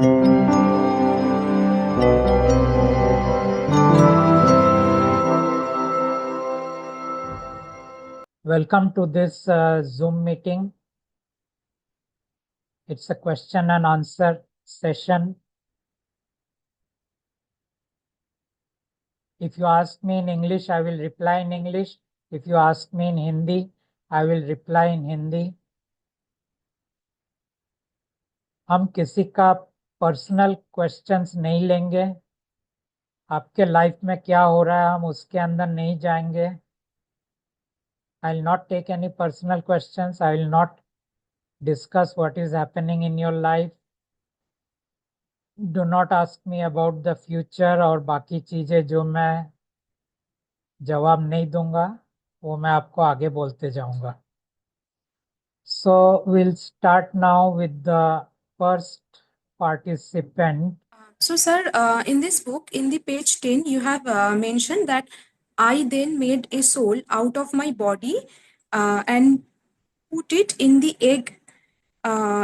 Welcome to this Zoom meeting. It's a question and answer session. If you ask me in English, I will reply in English. If you ask me in Hindi, I will reply in Hindi. हम किसी का personal questions नहीं लेंगे. आपके life में क्या हो रहा है हम उसके अंदर नहीं जाएंगे. I will not take any personal questions. I will not discuss what is happening in your life. Do not ask me about the future और बाकी चीजें जो मैं जवाब नहीं दूंगा वो मैं आपको आगे बोलते जाऊंगा. So we'll start now with the first participant. So, sir, in this book, in the page 10, you have mentioned that I then made a soul out of my body and put it in the egg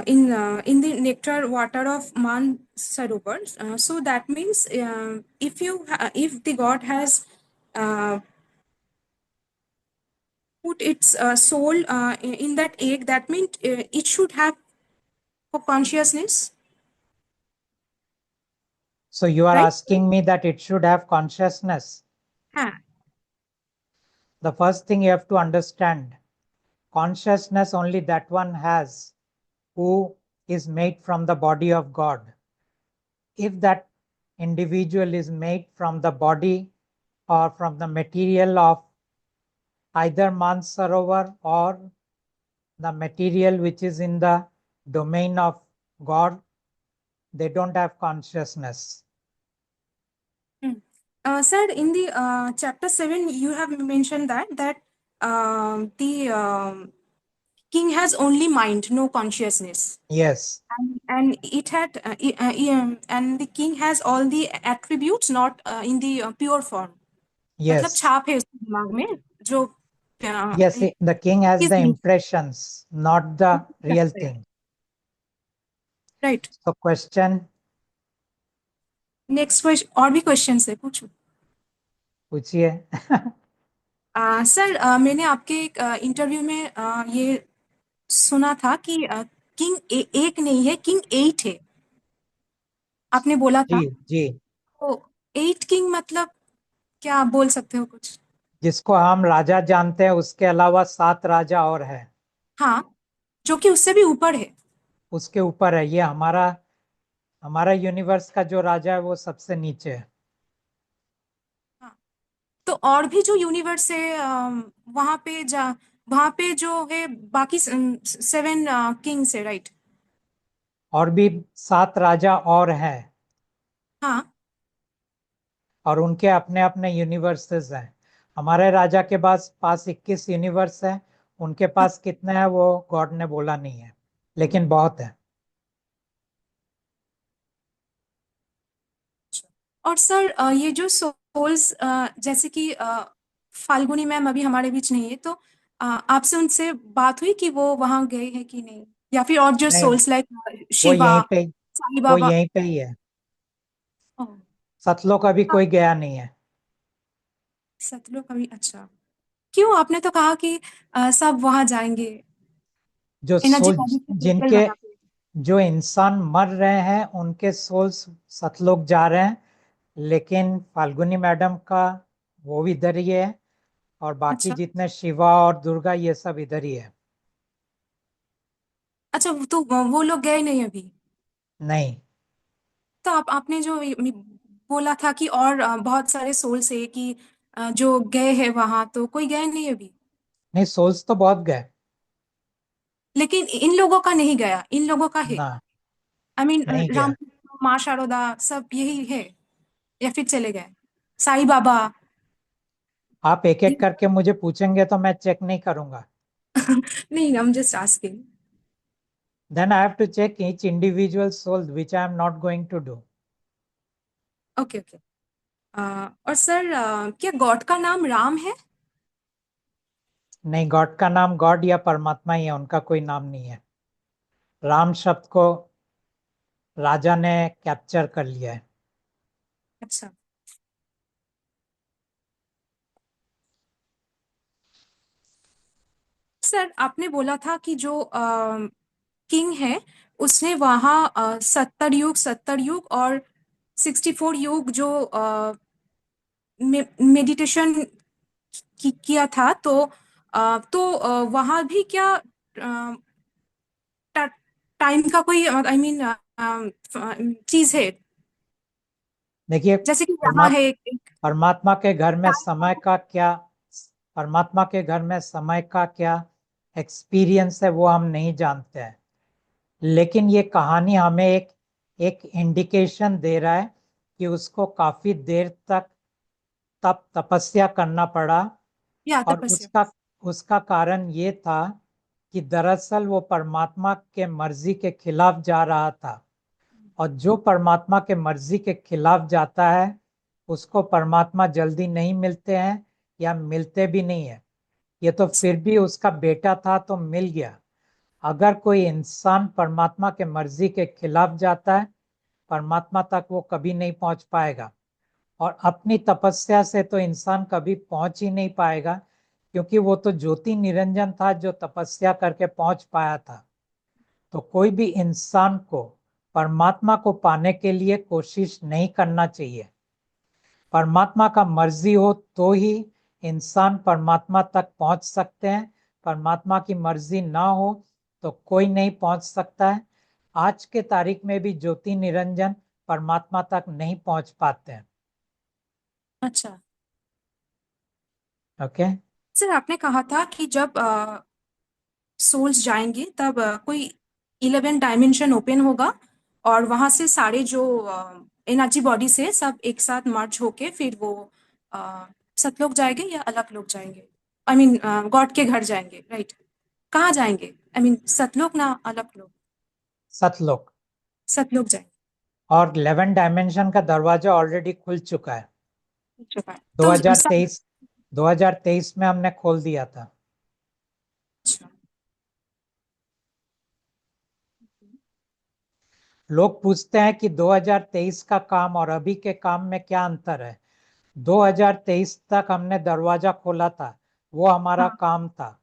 in the nectar water of Man Sarovar. So that means if the God has put its soul in that egg, that means it should have consciousness. So you are right? asking me that it should have consciousness. The first thing you have to understand, consciousness only that one has who is made from the body of God. If that individual is made from the body or from the material of either Mansarovar or the material which is in the domain of God, they don't have consciousness. Sir, in the chapter 7, you have mentioned that the king has only mind, no consciousness. Yes. And it had and the king has all the attributes, not in the pure form. मतलब Yes. छाप है उसके दिमाग में जो Yes, the king has is the missing. impressions, not the real thing. Right. So question, next question और भी question है पूछो. पूछिए. सर मैंने आपके एक इंटरव्यू में ये सुना था कि किंग एक नहीं है, किंग 8 है आपने बोला था. जी जी. तो 8 किंग मतलब क्या आप बोल सकते हो कुछ? जिसको हम राजा जानते हैं उसके अलावा 7 राजा और है. हाँ, जो कि उससे भी ऊपर है. उसके ऊपर है. ये हमारा यूनिवर्स का जो राजा है वो सबसे नीचे है. हाँ. तो और भी जो यूनिवर्स है वहां पे जो है बाकी 7 किंग्स है, राइट? और भी 7 राजा और हैं. हाँ. और उनके अपने अपने यूनिवर्सेस हैं. हमारे राजा के पास 21 यूनिवर्स है. उनके पास कितने हैं वो गॉड ने बोला नहीं है, लेकिन बहुत है. और सर ये जो सोल्स जैसे कि फाल्गुनी मैम अभी हमारे बीच नहीं है, तो आपसे उनसे बात हुई कि वो वहां गए हैं कि नहीं, या फिर और जो नहीं, सोल्स लाइक वो शिवा, यहीं पे साईं वो बाबा? यहीं पे ही है. ओह, सतलोक का भी कोई गया नहीं है. सतलोक कभी? अच्छा, क्यों? आपने तो कहा कि सब वहां जाएंगे जो एनर्जी सोल बॉडी से टेम्पल जिनके बना के. जो इंसान मर रहे हैं उनके सोल्स सतलोक जा रहे हैं, लेकिन फाल्गुनी मैडम का वो भी इधर ही है. और बाकी अच्छा जितने शिवा और दुर्गा ये सब इधर ही है. अच्छा, तो वो लोग गए नहीं अभी? नहीं तो आपने जो बोला था कि और बहुत सारे सोल्स है कि जो गए हैं वहां, तो कोई गए नहीं अभी? नहीं, सोल्स तो बहुत गए. लेकिन इन लोगों का नहीं गया, इन लोगों का है? ना, आई मीन नहीं गया. राम, माँ शारदा, सब यही है या फिर चले गए? साईं बाबा? आप एक एक करके मुझे पूछेंगे तो मैं चेक नहीं करूंगा. नहीं, I'm just asking. Then I have to check each individual soul, which I am not going to do. Okay okay. और सर क्या गॉड का नाम राम है? नहीं, गॉड का नाम गॉड या परमात्मा ही है, उनका कोई नाम नहीं है. राम शब्द को राजा ने कैप्चर कर लिया है। अच्छा सर, आपने बोला था कि जो किंग है उसने वहाँ 70 युग और 64 युग जो मेडिटेशन किया था, तो वहाँ भी क्या टाइम का कोई आई मीन चीज है, देखिए, जैसे कि यहाँ परमात्मा है परमात्मा के घर में समय time? का क्या परमात्मा के घर में समय का क्या एक्सपीरियंस है वो हम नहीं जानते हैं। लेकिन ये कहानी हमें एक एक इंडिकेशन दे रहा है कि उसको काफी देर तक तपस्या करना पड़ा। या और तपस्या। उसका उसका कारण ये था कि दरअसल वो परमात्मा के मर्जी के खिलाफ जा रहा था। और जो परमात्मा के मर्जी के खिलाफ जाता है उसको परमात्मा जल्दी नहीं मिलते हैं, या मिलते भी नहीं है। ये तो फिर भी उसका बेटा था तो मिल गया। अगर कोई इंसान परमात्मा के मर्जी के खिलाफ जाता है, परमात्मा तक वो कभी नहीं पहुंच पाएगा। और अपनी तपस्या से तो इंसान कभी पहुंच ही नहीं पाएगा, क्योंकि वो तो ज्योति निरंजन था जो तपस्या करके पहुंच पाया था। तो कोई भी इंसान को परमात्मा को पाने के लिए कोशिश नहीं करना चाहिए। परमात्मा का मर्जी हो तो ही इंसान परमात्मा तक पहुंच सकते हैं। परमात्मा की मर्जी ना हो तो कोई नहीं पहुंच सकता है। आज के तारीख में भी ज्योति निरंजन परमात्मा तक नहीं पहुंच पाते हैं। अच्छा ओके। सर, आपने कहा था कि जब सोल्स जाएंगे तब कोई 11 डायमेंशन ओपन होगा, और वहां से सारे जो एनर्जी बॉडी से सब एक साथ मर्ज होके फिर वो सतलोक जाएंगे या अलग लोग जाएंगे? आई मीन गॉड के घर जाएंगे, राइट? कहाँ जाएंगे? आई मीन सतलोक ना अलग लोग? सतलोक। सतलोक जाएंगे। और 11 डायमेंशन का दरवाजा ऑलरेडी खुल चुका है। चुका है तो सब। 2023 2023 में हमने खोल दिया था। अच्छा। लोग पूछते हैं कि 2023 का काम और अभी के काम में क्या अंतर है। 2023 तक हमने दरवाजा खोला था, वो हमारा हाँ। काम था।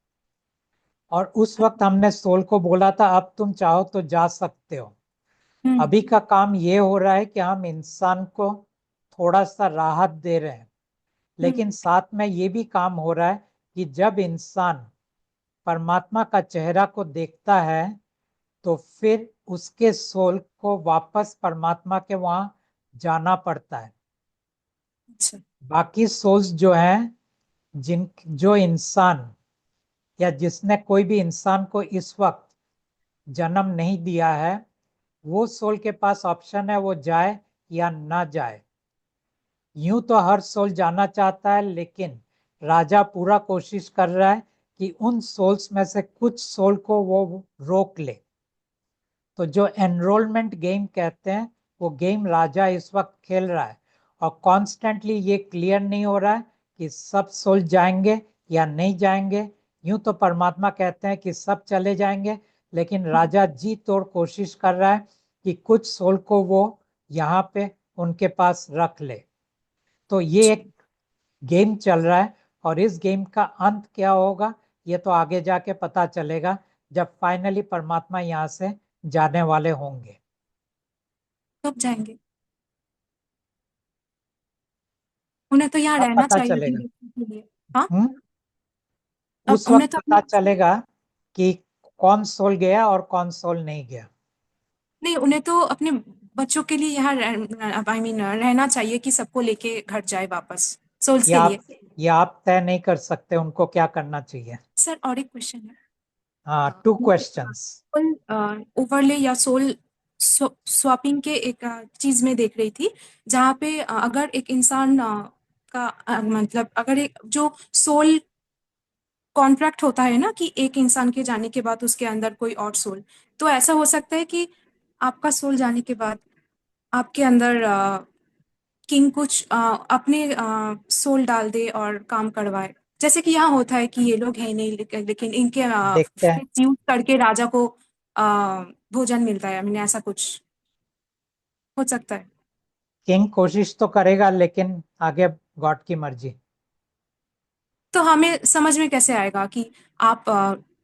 और उस वक्त हमने सोल को बोला था अब तुम चाहो तो जा सकते हो। हम्म। अभी का काम ये हो रहा है कि हम इंसान को थोड़ा सा राहत दे रहे हैं। हम्म। लेकिन साथ में ये भी काम हो रहा है कि जब इंसान परमात्मा का चेहरा को देखता है तो फिर उसके सोल को वापस परमात्मा के वहां जाना पड़ता है। अच्छा। बाकी सोल्स जो हैं, जिन जो इंसान या जिसने कोई भी इंसान को इस वक्त जन्म नहीं दिया है, वो सोल के पास ऑप्शन है वो जाए या ना जाए। यूं तो हर सोल जाना चाहता है, लेकिन राजा पूरा कोशिश कर रहा है कि उन सोल्स में से कुछ सोल को वो रोक ले। तो जो एनरोलमेंट गेम कहते हैं वो गेम राजा इस वक्त खेल रहा है। और कॉन्स्टेंटली ये क्लियर नहीं हो रहा है कि सब सोल जाएंगे या नहीं जाएंगे। यूं तो परमात्मा कहते हैं कि सब चले जाएंगे, लेकिन राजा जी तोड़ कोशिश कर रहा है कि कुछ सोल को वो यहाँ पे उनके पास रख ले। तो ये अच्छा। एक गेम चल रहा है। और इस गेम का अंत क्या होगा ये तो आगे जाके पता चलेगा, जब फाइनली परमात्मा यहाँ से जाने वाले होंगे। कब जाएंगे? उन्हें तो यहाँ अब रहना पता चाहिए चलेगा। जिंदगी के लिए। हाँ। हम्म। अब उस उन्हें वक्त तो पता अपने। चलेगा कि कौन सोल गया और कौन सोल नहीं गया। नहीं, उन्हें तो अपने बच्चों के लिए यहाँ आई मीन रहना चाहिए कि सबको लेके घर जाए वापस, सोल्स ये के आप लिए। ये आप तय नहीं कर सकते उनको क्या करना चाहिए। सर, और एक क्वेश्चन है। हाँ, 2 क्वेश्चंस। सोल ओवरले या सोल स्वैपिंग के एक चीज में देख रही थी, जहाँ पे अगर एक इंसान का मतलब अगर एक जो सोल कॉन्ट्रैक्ट होता है ना कि एक इंसान के जाने के बाद उसके अंदर कोई और सोल, तो ऐसा हो सकता है कि आपका सोल जाने के बाद आपके अंदर किंग कुछ अपने सोल डाल दे और काम करवाए, जैसे कि यहाँ होता है कि ये लोग हैं नहीं, लेकिन इनके देखते हैं। यूज करके राजा को भोजन मिलता है, मैंने ऐसा कुछ। हो सकता है। किंग कोशिश तो करेगा, लेकिन आगे गॉड की मर्जी। तो हमें समझ में कैसे आएगा कि आप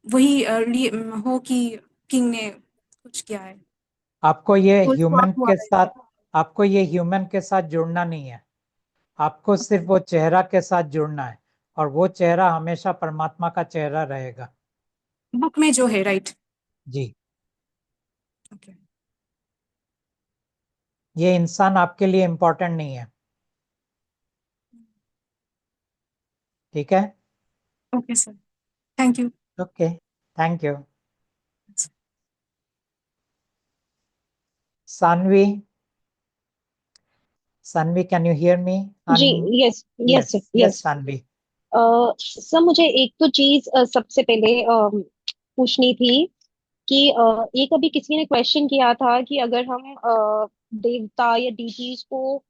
वही हो कि किंग ने कुछ किया है? आपको ये तो ह्यूमन swap हुआ के है। साथ आपको ये ह्यूमन के साथ जुड़ना नहीं है। आपको सिर्फ वो चेहरा के साथ जुड़ना है, और वो चेहरा हमेशा परमात्मा का चेहरा रहेगा। बुक में जो है, राइट? जी। ओके। ये इंसान आपके लिए इम्पोर्टेंट नहीं है। ठीक है। Okay sir, thank you. Okay, thank you. Saanvi, Saanvi, can you hear me? जी। Yes. Yes yes, sir, yes yes. Saanvi. Sir मुझे एक तो चीज सबसे पहले पूछनी थी कि एक अभी किसी ने क्वेश्चन किया था कि अगर हम देवता या डीटीज को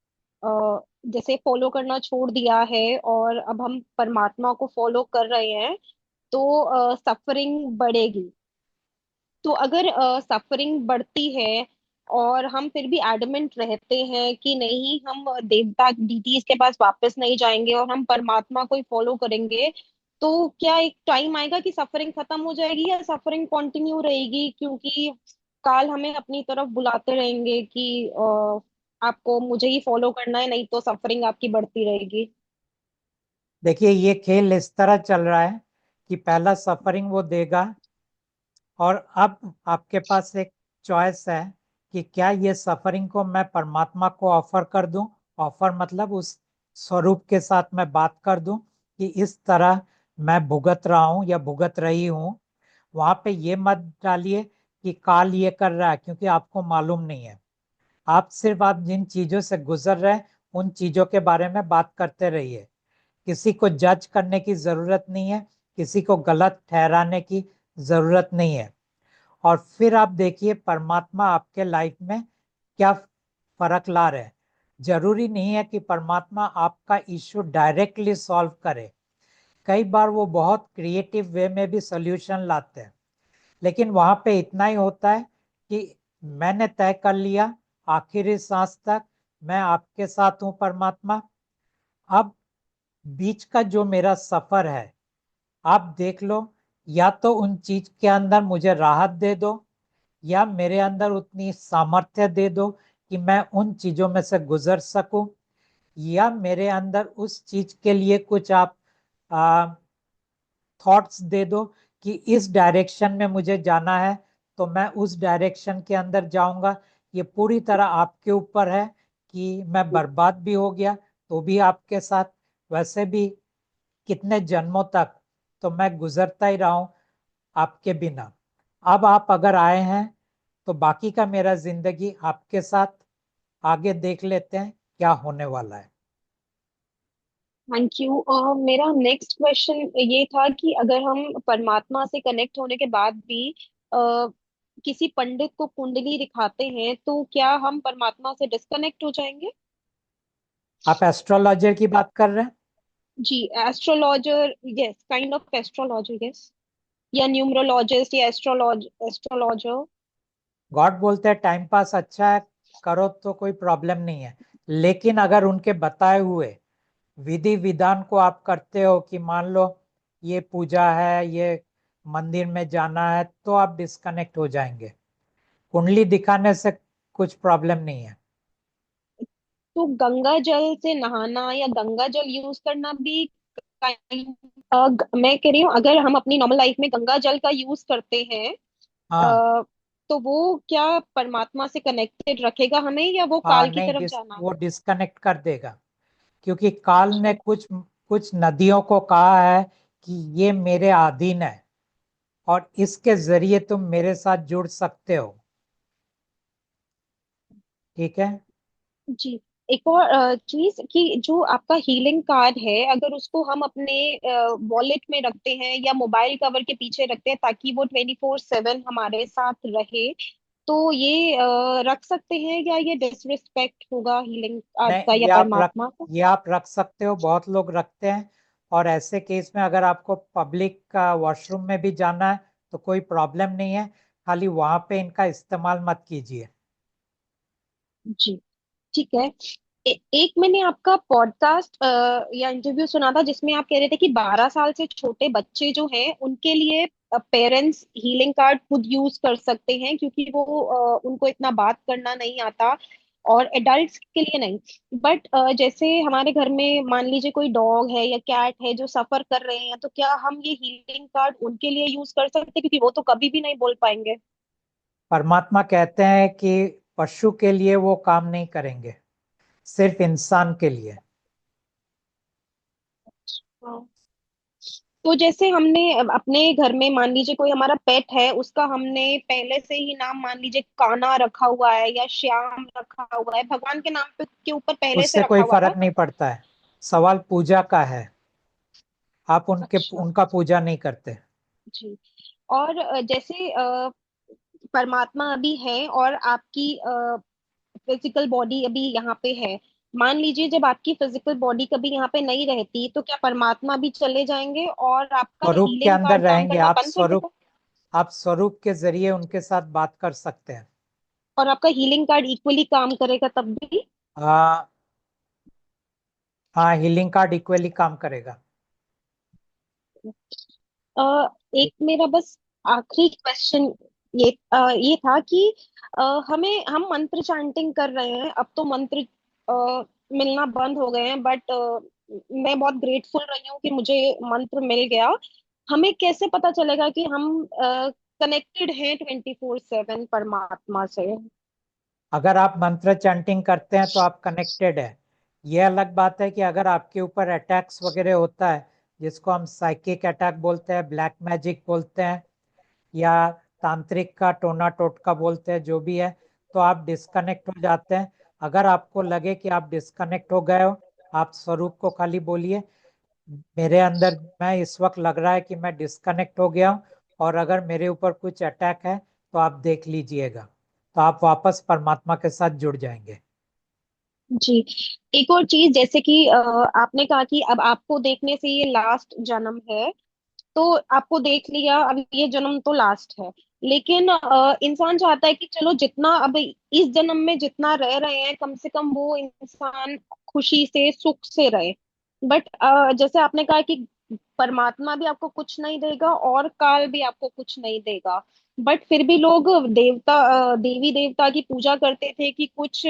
जैसे फॉलो करना छोड़ दिया है और अब हम परमात्मा को फॉलो कर रहे हैं तो सफरिंग बढ़ेगी। तो अगर सफरिंग बढ़ती है और हम फिर भी एडमेंट रहते हैं कि नहीं, हम देवता डीटीज के पास वापस नहीं जाएंगे और हम परमात्मा को ही फॉलो करेंगे, तो क्या एक टाइम आएगा कि सफरिंग खत्म हो जाएगी या सफरिंग कंटिन्यू रहेगी? क्योंकि काल हमें अपनी तरफ बुलाते रहेंगे कि आपको मुझे ही फॉलो करना है, नहीं तो सफरिंग आपकी बढ़ती रहेगी। देखिए, ये खेल इस तरह चल रहा है कि पहला सफरिंग वो देगा, और अब आपके पास एक चॉइस है कि क्या ये सफरिंग को मैं परमात्मा को ऑफर कर दूं। ऑफर मतलब उस स्वरूप के साथ मैं बात कर दूं कि इस तरह मैं भुगत रहा हूं या भुगत रही हूं। वहां पे ये मत डालिए कि काल ये कर रहा है, क्योंकि आपको मालूम नहीं है। आप जिन चीजों से गुजर रहे हैं उन चीजों के बारे में बात करते रहिए। किसी को जज करने की जरूरत नहीं है, किसी को गलत ठहराने की जरूरत नहीं है। और फिर आप देखिए परमात्मा आपके लाइफ में क्या फर्क ला रहे हैं। जरूरी नहीं है कि परमात्मा आपका इश्यू डायरेक्टली सॉल्व करे। कई बार वो बहुत क्रिएटिव वे में भी सोल्यूशन लाते हैं। लेकिन वहां पे इतना ही होता है कि मैंने तय कर लिया आखिरी सांस तक मैं आपके साथ हूं परमात्मा। अब बीच का जो मेरा सफर है, आप देख लो। या तो उन चीज के अंदर मुझे राहत दे दो, या मेरे अंदर उतनी सामर्थ्य दे दो कि मैं उन चीजों में से गुजर सकूं, या मेरे अंदर उस चीज के लिए कुछ आप थॉट्स दे दो कि इस डायरेक्शन में मुझे जाना है, तो मैं उस डायरेक्शन के अंदर जाऊंगा। ये पूरी तरह आपके ऊपर है कि मैं बर्बाद भी हो गया तो भी आपके साथ, वैसे भी कितने जन्मों तक तो मैं गुजरता ही रहा हूं आपके बिना। अब आप अगर आए हैं तो बाकी का मेरा जिंदगी आपके साथ, आगे देख लेते हैं क्या होने वाला है। Thank you. मेरा नेक्स्ट क्वेश्चन ये था कि अगर हम परमात्मा से कनेक्ट होने के बाद भी किसी पंडित को कुंडली दिखाते हैं तो क्या हम परमात्मा से डिस्कनेक्ट हो जाएंगे? आप एस्ट्रोलॉजर की बात कर रहे हैं? जी, astrologer, yes, kind of astrologer, yes. या न्यूमरोलॉजिस्ट या एस्ट्रोलॉजर। गॉड बोलते हैं टाइम पास अच्छा है, करो तो कोई प्रॉब्लम नहीं है। लेकिन अगर उनके बताए हुए विधि विधान को आप करते हो, कि मान लो ये पूजा है, ये मंदिर में जाना है, तो आप डिस्कनेक्ट हो जाएंगे। कुंडली दिखाने से कुछ प्रॉब्लम नहीं है। तो गंगा जल से नहाना या गंगा जल यूज करना भी मैं कह रही हूँ, अगर हम अपनी नॉर्मल लाइफ में गंगा जल का यूज करते हैं हाँ। अ, तो वो क्या परमात्मा से कनेक्टेड रखेगा हमें, या वो काल की नहीं, तरफ जाना? वो डिस्कनेक्ट कर देगा। क्योंकि काल ने अच्छा। कुछ कुछ नदियों को कहा है कि ये मेरे अधीन है, और इसके जरिए तुम मेरे साथ जुड़ सकते हो। ठीक है। जी। एक और चीज कि जो आपका हीलिंग कार्ड है, अगर उसको हम अपने वॉलेट में रखते हैं या मोबाइल कवर के पीछे रखते हैं ताकि वो 24/7 हमारे साथ रहे, तो ये रख सकते हैं या ये डिसरिस्पेक्ट होगा हीलिंग कार्ड नहीं, का या परमात्मा का? ये आप रख सकते हो, बहुत लोग रखते हैं। और ऐसे केस में अगर आपको पब्लिक का वॉशरूम में भी जाना है तो कोई प्रॉब्लम नहीं है। खाली वहां पे इनका इस्तेमाल मत कीजिए। जी, ठीक है। एक मैंने आपका पॉडकास्ट या इंटरव्यू सुना था जिसमें आप कह रहे थे कि 12 साल से छोटे बच्चे जो हैं उनके लिए पेरेंट्स हीलिंग कार्ड खुद यूज कर सकते हैं, क्योंकि वो उनको इतना बात करना नहीं आता, और एडल्ट्स के लिए नहीं। बट जैसे हमारे घर में मान लीजिए कोई डॉग है या कैट है जो सफर कर रहे हैं, तो क्या हम ये हीलिंग कार्ड उनके लिए यूज कर सकते हैं, क्योंकि वो तो कभी भी नहीं बोल पाएंगे। परमात्मा कहते हैं कि पशु के लिए वो काम नहीं करेंगे, सिर्फ इंसान के लिए। हाँ। तो जैसे हमने अपने घर में मान लीजिए कोई हमारा पेट है, उसका हमने पहले से ही नाम मान लीजिए कान्हा रखा हुआ है या श्याम रखा हुआ है, भगवान के नाम पे के ऊपर पहले से उससे रखा कोई हुआ था। फर्क नहीं पड़ता है। सवाल पूजा का है, आप अच्छा। उनका पूजा नहीं करते। जी। और जैसे परमात्मा अभी है और आपकी फिजिकल बॉडी अभी यहाँ पे है, मान लीजिए जब आपकी फिजिकल बॉडी कभी यहाँ पे नहीं रहती, तो क्या परमात्मा भी चले जाएंगे और आपका स्वरूप के हीलिंग अंदर कार्ड काम रहेंगे करना आप। बंद कर देगा? आप स्वरूप के जरिए उनके साथ बात कर सकते हैं। और आपका हीलिंग कार्ड इक्वली काम करेगा तब भी? हाँ, हाँ, हीलिंग कार्ड इक्वली काम करेगा। एक मेरा बस आखिरी क्वेश्चन ये था कि हमें हम मंत्र चांटिंग कर रहे हैं, अब तो मंत्र मिलना बंद हो गए हैं, बट मैं बहुत ग्रेटफुल रही हूँ कि मुझे मंत्र मिल गया। हमें कैसे पता चलेगा कि हम कनेक्टेड हैं 24/7 परमात्मा से? अगर आप मंत्र चैंटिंग करते हैं तो आप कनेक्टेड है। ये अलग बात है कि अगर आपके ऊपर अटैक्स वगैरह होता है, जिसको हम साइकिक अटैक बोलते हैं, ब्लैक मैजिक बोलते हैं, या तांत्रिक का टोना टोटका बोलते हैं, जो भी है, तो आप डिस्कनेक्ट हो जाते हैं। अगर आपको लगे कि आप डिस्कनेक्ट हो गए हो, आप स्वरूप को खाली बोलिए, मेरे अंदर मैं इस वक्त लग रहा है कि मैं डिस्कनेक्ट हो गया हूँ, और अगर मेरे ऊपर कुछ अटैक है तो आप देख लीजिएगा, तो आप वापस परमात्मा के साथ जुड़ जाएंगे। जी। एक और चीज, जैसे कि आपने कहा कि अब आपको देखने से ये लास्ट जन्म है, तो आपको देख लिया, अब ये जन्म तो लास्ट है। लेकिन इंसान चाहता है कि चलो जितना अब इस जन्म में जितना रह रहे हैं, कम से कम वो इंसान खुशी से सुख से रहे। बट जैसे आपने कहा कि परमात्मा भी आपको कुछ नहीं देगा और काल भी आपको कुछ नहीं देगा, बट फिर भी लोग देवी देवता की पूजा करते थे कि कुछ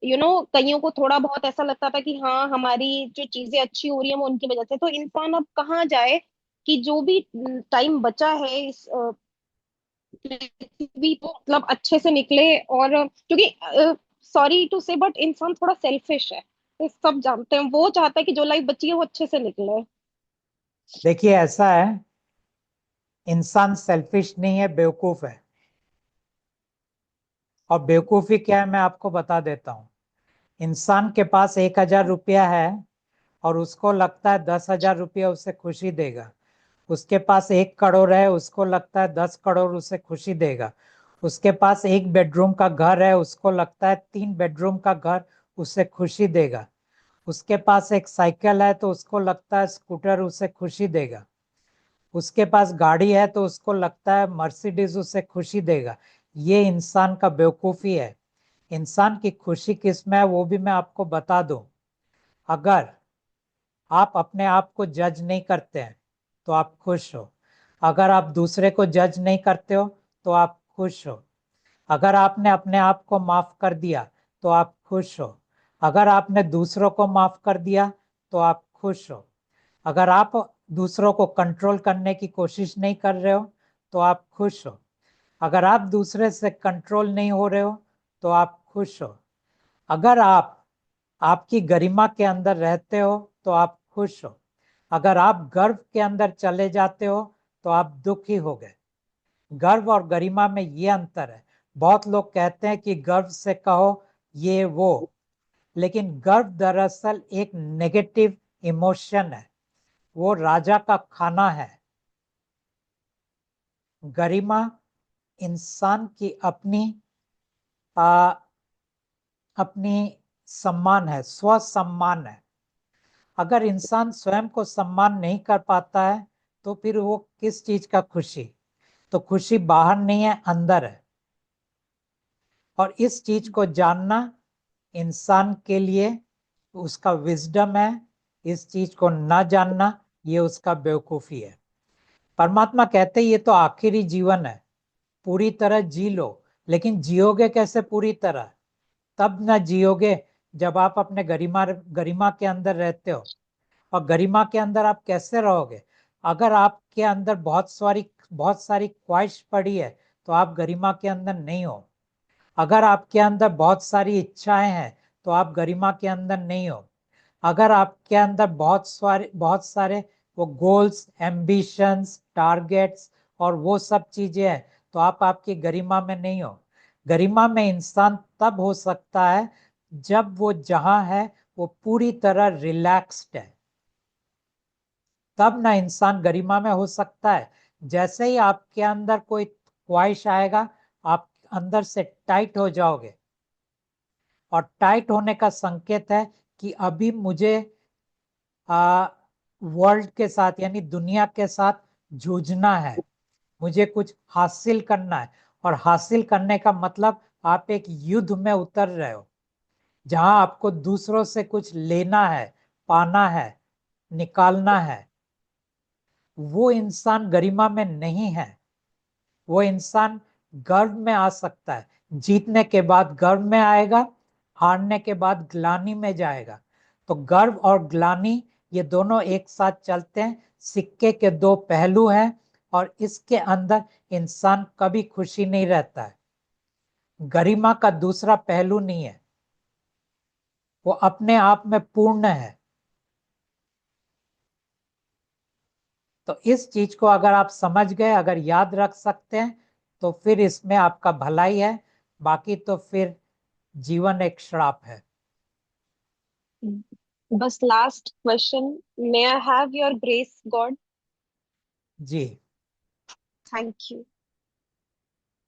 कईयों को थोड़ा बहुत ऐसा लगता था कि हाँ हमारी जो चीजें अच्छी हो रही है वो उनकी वजह से। तो इंसान अब कहाँ जाए कि जो भी टाइम बचा है इस पृथ्वी को मतलब अच्छे से निकले। और क्योंकि सॉरी टू से बट इंसान थोड़ा सेल्फिश है, ये सब जानते हैं, वो चाहता है कि जो लाइफ बची है वो अच्छे से निकले। देखिए, ऐसा है, इंसान सेल्फिश नहीं है, बेवकूफ है। और बेवकूफी क्या है मैं आपको बता देता हूँ। इंसान के पास 1,000 रुपया है और उसको लगता है 10,000 रुपया उसे खुशी देगा। उसके पास 1 करोड़ है, उसको लगता है 10 करोड़ उसे खुशी देगा। उसके पास 1 बेडरूम का घर है, उसको लगता है 3 बेडरूम का घर उसे खुशी देगा। उसके पास एक साइकिल है तो उसको लगता है स्कूटर उसे खुशी देगा। उसके पास गाड़ी है तो उसको लगता है मर्सिडीज उसे खुशी देगा। ये इंसान का बेवकूफी है। इंसान की खुशी किस में है वो भी मैं आपको बता दूं। अगर आप अपने आप को जज नहीं करते हैं तो आप खुश हो। अगर आप दूसरे को जज नहीं करते हो तो आप खुश हो। अगर आपने अपने आप को माफ कर दिया तो आप खुश हो। अगर आपने दूसरों को माफ कर दिया तो आप खुश हो। अगर आप दूसरों को कंट्रोल करने की कोशिश नहीं कर रहे हो तो आप खुश हो। अगर आप दूसरे से कंट्रोल नहीं हो रहे हो तो आप खुश हो। अगर आप आपकी गरिमा के अंदर रहते हो तो आप खुश हो। अगर आप गर्व के अंदर चले जाते हो तो आप दुखी हो गए। गर्व और गरिमा में ये अंतर है। बहुत लोग कहते हैं कि गर्व से कहो ये वो, लेकिन गर्व दरअसल एक नेगेटिव इमोशन है। वो राजा का खाना है। गरिमा इंसान की आ, अपनी सम्मान है, स्व सम्मान है। अगर इंसान स्वयं को सम्मान नहीं कर पाता है तो फिर वो किस चीज का खुशी? तो खुशी बाहर नहीं है, अंदर है। और इस चीज को जानना इंसान के लिए उसका विजडम है, इस चीज को ना जानना ये उसका बेवकूफी है। परमात्मा कहते ये तो आखिरी जीवन है, पूरी तरह जी लो। लेकिन जियोगे कैसे पूरी तरह? तब ना जियोगे जब आप अपने गरिमा गरिमा के अंदर रहते हो। और गरिमा के अंदर आप कैसे रहोगे? अगर आपके अंदर बहुत सारी ख्वाहिश पड़ी है तो आप गरिमा के अंदर नहीं हो। अगर आपके अंदर बहुत सारी इच्छाएं हैं तो आप गरिमा के अंदर नहीं हो। अगर आपके अंदर बहुत सारे वो गोल्स, एम्बिशंस, टारगेट्स और वो सब चीजें हैं तो आप आपकी गरिमा में नहीं हो। गरिमा में इंसान तब हो सकता है जब वो जहां है वो पूरी तरह रिलैक्स्ड है, तब ना इंसान गरिमा में हो सकता है। जैसे ही आपके अंदर कोई ख्वाहिश आएगा आप अंदर से टाइट हो जाओगे, और टाइट होने का संकेत है कि अभी मुझे वर्ल्ड के साथ यानी दुनिया के साथ जूझना है, मुझे कुछ हासिल करना है। और हासिल करने का मतलब आप एक युद्ध में उतर रहे हो जहां आपको दूसरों से कुछ लेना है, पाना है, निकालना है। वो इंसान गरिमा में नहीं है। वो इंसान गर्व में आ सकता है, जीतने के बाद गर्व में आएगा, हारने के बाद ग्लानि में जाएगा। तो गर्व और ग्लानि ये दोनों एक साथ चलते हैं, सिक्के के दो पहलू हैं, और इसके अंदर इंसान कभी खुशी नहीं रहता है। गरिमा का दूसरा पहलू नहीं है, वो अपने आप में पूर्ण है। तो इस चीज को अगर आप समझ गए, अगर याद रख सकते हैं तो फिर इसमें आपका भलाई है, बाकी तो फिर जीवन एक श्राप है। बस last question, may I have your grace god? जी, thank you.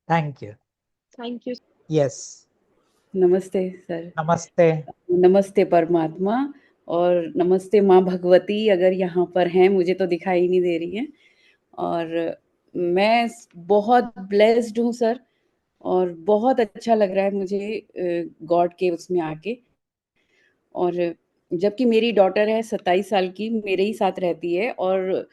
Thank you. Thank you. Yes, नमस्ते सर। नमस्ते। नमस्ते परमात्मा, और नमस्ते माँ भगवती, अगर यहाँ पर हैं, मुझे तो दिखाई नहीं दे रही हैं। और मैं बहुत ब्लेस्ड हूँ सर, और बहुत अच्छा लग रहा है मुझे गॉड के उसमें आके। और जबकि मेरी डॉटर है 27 साल की, मेरे ही साथ रहती है, और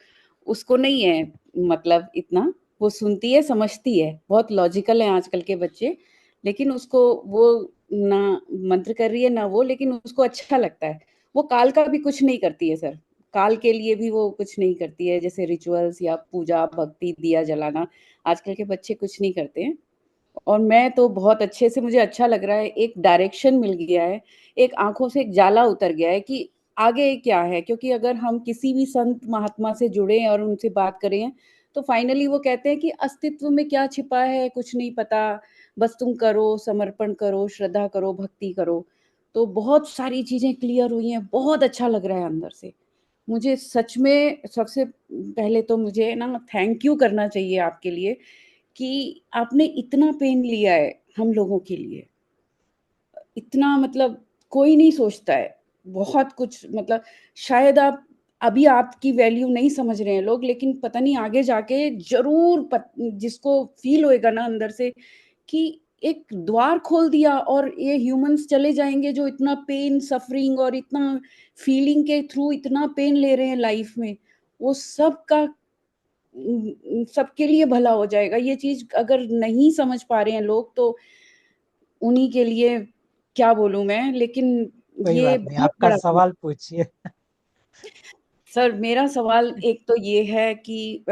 उसको नहीं है मतलब इतना, वो सुनती है, समझती है, बहुत लॉजिकल है आजकल के बच्चे, लेकिन उसको वो ना मंत्र कर रही है ना वो, लेकिन उसको अच्छा लगता है। वो काल का भी कुछ नहीं करती है सर, काल के लिए भी वो कुछ नहीं करती है, जैसे रिचुअल्स या पूजा भक्ति दिया जलाना, आजकल के बच्चे कुछ नहीं करते हैं। और मैं तो बहुत अच्छे से, मुझे अच्छा लग रहा है, एक डायरेक्शन मिल गया है, एक आंखों से एक जाला उतर गया है कि आगे क्या है। क्योंकि अगर हम किसी भी संत महात्मा से जुड़े और उनसे बात करें तो फाइनली वो कहते हैं कि अस्तित्व में क्या छिपा है कुछ नहीं पता, बस तुम करो, समर्पण करो, श्रद्धा करो, भक्ति करो। तो बहुत सारी चीजें क्लियर हुई हैं, बहुत अच्छा लग रहा है अंदर से। मुझे सच में सबसे पहले तो मुझे ना थैंक यू करना चाहिए आपके लिए कि आपने इतना पेन लिया है हम लोगों के लिए। इतना मतलब कोई नहीं सोचता है, बहुत कुछ मतलब शायद आप अभी आपकी वैल्यू नहीं समझ रहे हैं लोग, लेकिन पता नहीं आगे जाके ज़रूर जिसको फील होएगा ना अंदर से कि एक द्वार खोल दिया और ये ह्यूमंस चले जाएंगे जो इतना पेन, सफरिंग और इतना फीलिंग के थ्रू इतना पेन ले रहे हैं लाइफ में, वो सब का सबके लिए भला हो जाएगा। ये चीज अगर नहीं समझ पा रहे हैं लोग तो उन्हीं के लिए क्या बोलूं मैं, लेकिन कोई ये बात नहीं, बहुत आपका बड़ा। सवाल पूछिए। सर मेरा सवाल एक तो ये है कि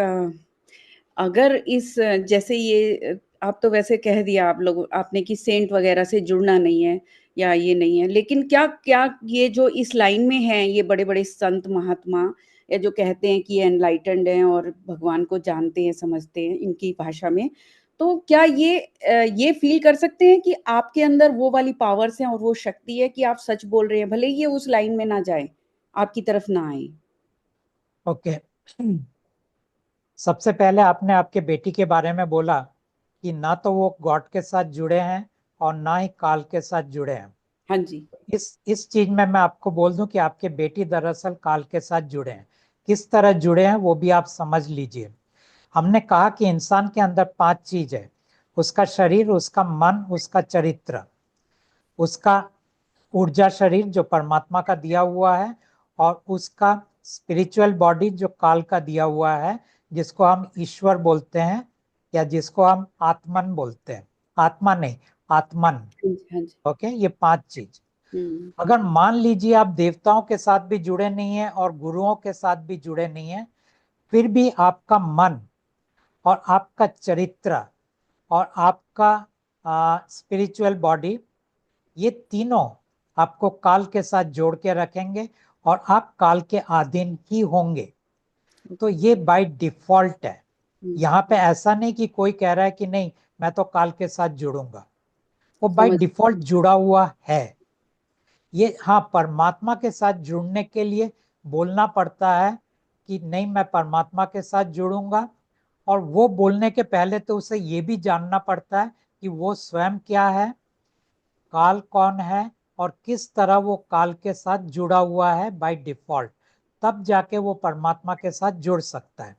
अगर इस जैसे ये आप तो वैसे कह दिया आप लोग आपने कि सेंट वगैरह से जुड़ना नहीं है या ये नहीं है, लेकिन क्या क्या ये जो इस लाइन में है ये बड़े बड़े संत महात्मा या जो कहते हैं कि ये एनलाइटेंड हैं और भगवान को जानते हैं समझते हैं इनकी भाषा में, तो क्या ये फील कर सकते हैं कि आपके अंदर वो वाली पावर्स हैं और वो शक्ति है कि आप सच बोल रहे हैं भले ये उस लाइन में ना जाए, आपकी तरफ ना आए? ओके, सबसे पहले आपने आपके बेटी के बारे में बोला कि ना तो वो गॉड के साथ जुड़े हैं और ना ही काल के साथ जुड़े हैं। हाँ जी। इस चीज में मैं आपको बोल दूं कि आपके बेटी दरअसल काल के साथ जुड़े हैं। किस तरह जुड़े हैं वो भी आप समझ लीजिए। हमने कहा कि इंसान के अंदर 5 चीज है, उसका शरीर, उसका मन, उसका चरित्र, उसका ऊर्जा शरीर जो परमात्मा का दिया हुआ है, और उसका स्पिरिचुअल बॉडी जो काल का दिया हुआ है, जिसको हम ईश्वर बोलते हैं या जिसको हम आत्मन बोलते हैं। आत्मा नहीं, आत्मन। हाँ जी। ओके, ये 5 चीज। अगर मान लीजिए आप देवताओं के साथ भी जुड़े नहीं है और गुरुओं के साथ भी जुड़े नहीं है, फिर भी आपका मन और आपका चरित्र और आपका स्पिरिचुअल बॉडी, ये तीनों आपको काल के साथ जोड़ के रखेंगे और आप काल के अधीन ही होंगे। तो ये बाय डिफॉल्ट है। यहाँ पे ऐसा नहीं कि कोई कह रहा है कि नहीं मैं तो काल के साथ जुड़ूंगा, वो बाय डिफॉल्ट जुड़ा हुआ है। ये हाँ, परमात्मा के साथ जुड़ने के लिए बोलना पड़ता है कि नहीं मैं परमात्मा के साथ जुड़ूंगा, और वो बोलने के पहले तो उसे ये भी जानना पड़ता है कि वो स्वयं क्या है, काल कौन है, और किस तरह वो काल के साथ जुड़ा हुआ है बाय डिफॉल्ट, तब जाके वो परमात्मा के साथ जुड़ सकता है।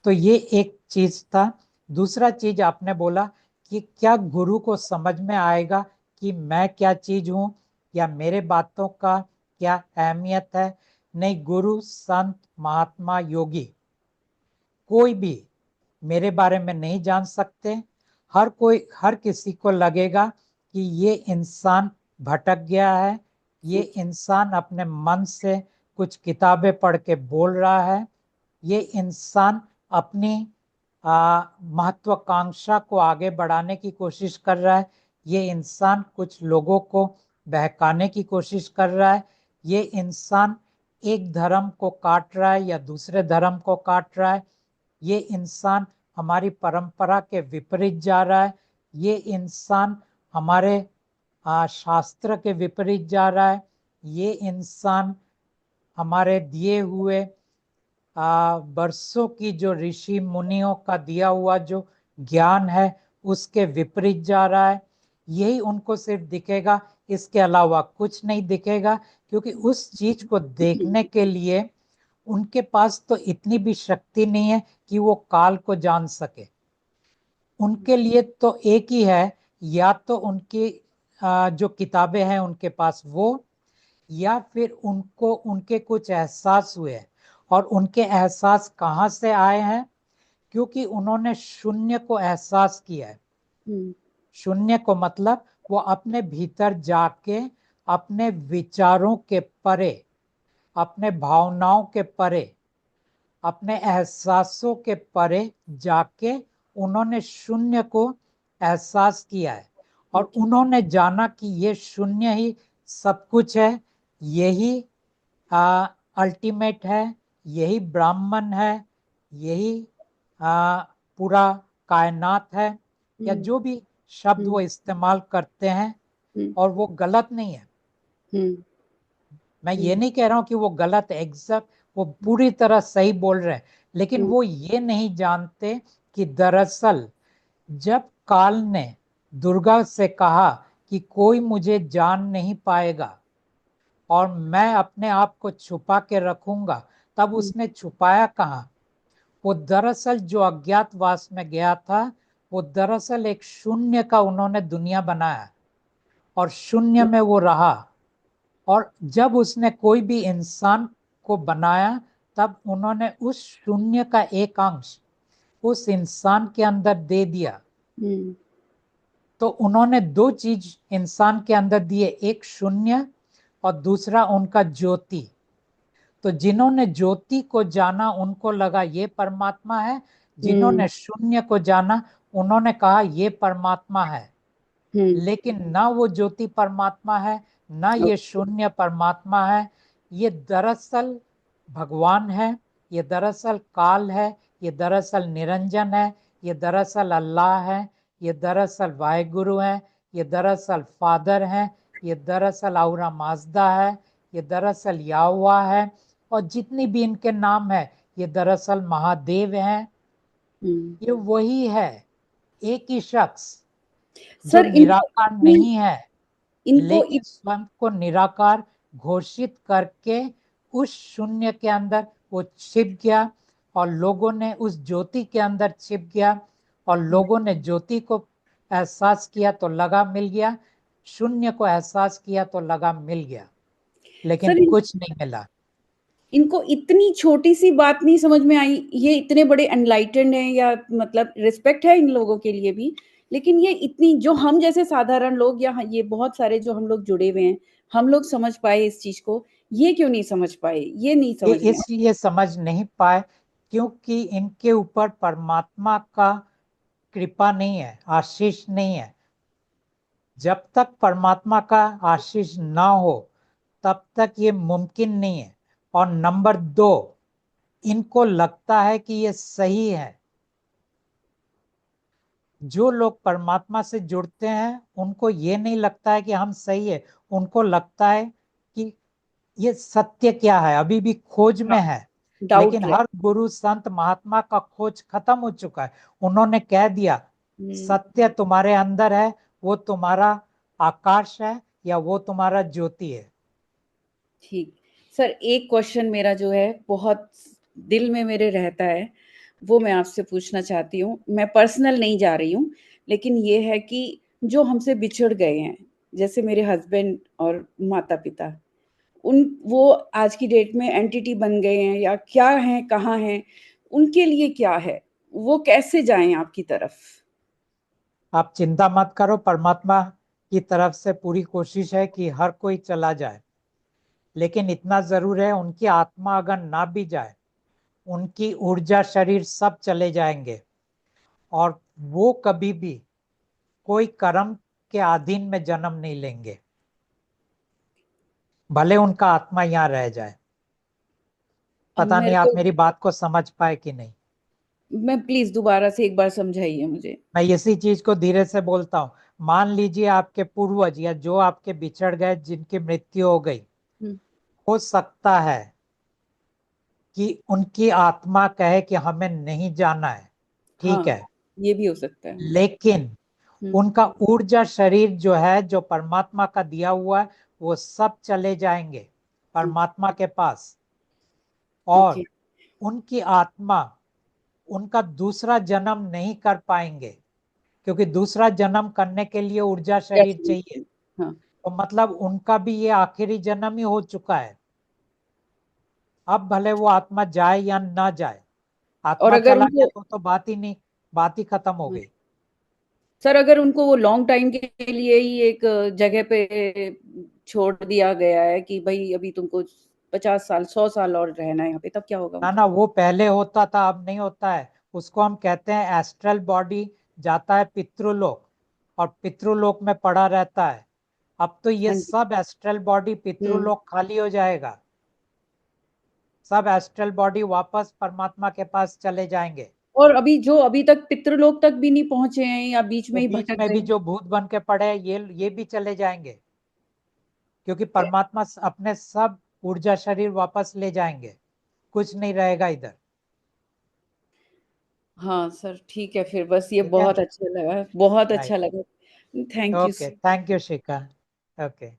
तो ये एक चीज था। दूसरा चीज आपने बोला कि क्या गुरु को समझ में आएगा कि मैं क्या चीज हूं या मेरे बातों का क्या अहमियत है। नहीं, गुरु, संत, महात्मा, योगी कोई भी मेरे बारे में नहीं जान सकते। हर किसी को लगेगा कि ये इंसान भटक गया है, ये इंसान अपने मन से कुछ किताबें पढ़ के बोल रहा है, ये इंसान अपनी महत्वाकांक्षा को आगे बढ़ाने की कोशिश कर रहा है, ये इंसान कुछ लोगों को बहकाने की कोशिश कर रहा है, ये इंसान एक धर्म को काट रहा है या दूसरे धर्म को काट रहा है, ये इंसान हमारी परंपरा के विपरीत जा रहा है, ये इंसान हमारे शास्त्र के विपरीत जा रहा है, ये इंसान हमारे दिए हुए वर्षों की जो ऋषि मुनियों का दिया हुआ जो ज्ञान है उसके विपरीत जा रहा है। यही उनको सिर्फ दिखेगा, इसके अलावा कुछ नहीं दिखेगा, क्योंकि उस चीज को देखने के लिए उनके पास तो इतनी भी शक्ति नहीं है कि वो काल को जान सके। उनके लिए तो एक ही है, या तो उनकी जो किताबें हैं उनके पास वो, या फिर उनको उनके कुछ एहसास हुए। और उनके एहसास कहाँ से आए हैं? क्योंकि उन्होंने शून्य को एहसास किया है। शून्य को मतलब वो अपने भीतर जाके अपने विचारों के परे, अपने भावनाओं के परे, अपने एहसासों के परे जाके उन्होंने शून्य को एहसास किया है, और उन्होंने जाना कि ये शून्य ही सब कुछ है, यही अल्टीमेट है, यही ब्राह्मण है, यही पूरा कायनात है, या जो भी शब्द वो इस्तेमाल करते हैं, और वो गलत नहीं है। मैं ये नहीं कह रहा हूं कि वो गलत है, एग्जैक्ट वो पूरी तरह सही बोल रहे हैं, लेकिन वो ये नहीं जानते कि दरअसल जब काल ने दुर्गा से कहा कि कोई मुझे जान नहीं पाएगा और मैं अपने आप को छुपा के रखूंगा, तब उसने छुपाया कहाँ? वो दरअसल जो अज्ञातवास में गया था, वो दरअसल एक शून्य का उन्होंने दुनिया बनाया और शून्य में वो रहा। और जब उसने कोई भी इंसान को बनाया, तब उन्होंने उस शून्य का एक अंश उस इंसान के अंदर दे दिया। तो उन्होंने 2 चीज इंसान के अंदर दिए, एक शून्य और दूसरा उनका ज्योति। तो जिन्होंने ज्योति को जाना उनको लगा ये परमात्मा है, जिन्होंने शून्य को जाना उन्होंने कहा ये परमात्मा है। लेकिन ना वो ज्योति परमात्मा है, ना ये शून्य परमात्मा है। ये दरअसल भगवान है, ये दरअसल काल है, ये दरअसल निरंजन है, ये दरअसल अल्लाह है, ये दरअसल वाहेगुरु है, ये दरअसल फादर है, ये दरअसल औरा माजदा है, ये दरअसल याहुआ है, और जितनी भी इनके नाम है ये दरअसल महादेव हैं। ये वही है, एक ही शख्स जो सर निराकार नहीं है, इनको लेकिन स्वयं को निराकार घोषित करके उस शून्य के अंदर वो छिप गया, और लोगों ने उस ज्योति के अंदर छिप गया, और लोगों ने ज्योति को एहसास किया तो लगा मिल गया, शून्य को एहसास किया तो लगा मिल गया, लेकिन सर कुछ नहीं मिला। इनको इतनी छोटी सी बात नहीं समझ में आई, ये इतने बड़े एनलाइटेंड हैं, या मतलब रिस्पेक्ट है इन लोगों के लिए भी, लेकिन ये इतनी, जो हम जैसे साधारण लोग या ये बहुत सारे जो हम लोग जुड़े हुए हैं, हम लोग समझ पाए इस चीज को, ये क्यों नहीं समझ पाए, ये नहीं ये समझ में आया। इसलिए समझ नहीं पाए क्योंकि इनके ऊपर परमात्मा का कृपा नहीं है, आशीष नहीं है। जब तक परमात्मा का आशीष ना हो तब तक ये मुमकिन नहीं है। और नंबर 2, इनको लगता है कि ये सही है। जो लोग परमात्मा से जुड़ते हैं उनको ये नहीं लगता है कि हम सही है, उनको लगता है कि ये सत्य क्या है, अभी भी खोज में है। लेकिन डाउट रहे। हर गुरु संत महात्मा का खोज खत्म हो चुका है। उन्होंने कह दिया सत्य तुम्हारे अंदर है, वो तुम्हारा आकाश है या वो तुम्हारा ज्योति है। ठीक। सर एक क्वेश्चन मेरा जो है बहुत दिल में मेरे रहता है, वो मैं आपसे पूछना चाहती हूँ। मैं पर्सनल नहीं जा रही हूँ, लेकिन ये है कि जो हमसे बिछड़ गए हैं, जैसे मेरे हस्बैंड और माता पिता, उन वो आज की डेट में एंटिटी बन गए हैं या क्या हैं, कहाँ हैं, उनके लिए क्या है, वो कैसे जाएं आपकी तरफ? आप चिंता मत करो, परमात्मा की तरफ से पूरी कोशिश है कि हर कोई चला जाए। लेकिन इतना जरूर है, उनकी आत्मा अगर ना भी जाए, उनकी ऊर्जा शरीर सब चले जाएंगे और वो कभी भी कोई कर्म के अधीन में जन्म नहीं लेंगे, भले उनका आत्मा यहाँ रह जाए। अब पता नहीं मेरे आप को, मेरी बात को समझ पाए कि नहीं। मैं प्लीज दोबारा से एक बार समझाइए मुझे। मैं इसी चीज को धीरे से बोलता हूँ। मान लीजिए आपके पूर्वज या जो आपके बिछड़ गए, जिनकी मृत्यु हो गई, हम्म, हो सकता है कि उनकी आत्मा कहे कि हमें नहीं जाना है, ठीक हाँ, है। ये भी हो सकता है। लेकिन हम्म, उनका ऊर्जा शरीर जो है, जो परमात्मा का दिया हुआ है, वो सब चले जाएंगे परमात्मा के पास। ओके। और उनकी आत्मा उनका दूसरा जन्म नहीं कर पाएंगे, क्योंकि दूसरा जन्म करने के लिए ऊर्जा शरीर चाहिए। हाँ। तो मतलब उनका भी ये आखिरी जन्म ही हो चुका है। अब भले वो आत्मा जाए या ना जाए, और आत्मा अगर चला गया उनको, तो बात ही नहीं, बात ही खत्म हो गई। सर अगर उनको वो लॉन्ग टाइम के लिए ही एक जगह पे छोड़ दिया गया है कि भाई अभी तुमको 50 साल 100 साल और रहना है यहाँ पे, तब क्या होगा ना उनका? ना, वो पहले होता था, अब नहीं होता है। उसको हम कहते हैं एस्ट्रल बॉडी, जाता है पितृलोक और पितृलोक में पड़ा रहता है। अब तो ये हाँ जी। सब एस्ट्रल बॉडी हम्म। पितृलोक खाली हो जाएगा, सब एस्ट्रल बॉडी वापस परमात्मा के पास चले जाएंगे। और अभी जो अभी तक पितृलोक तक भी नहीं पहुंचे हैं या बीच वो में ही बीच भटक में भी गए, जो भूत बन के पड़े हैं, ये भी चले जाएंगे, क्योंकि परमात्मा अपने सब ऊर्जा शरीर वापस ले जाएंगे, कुछ नहीं रहेगा इधर। हाँ सर ठीक है, फिर बस ये ठीक है, बहुत अच्छा लगा, बहुत अच्छा राइट। लगा। Thank you. Okay, thank you Shikha. Okay,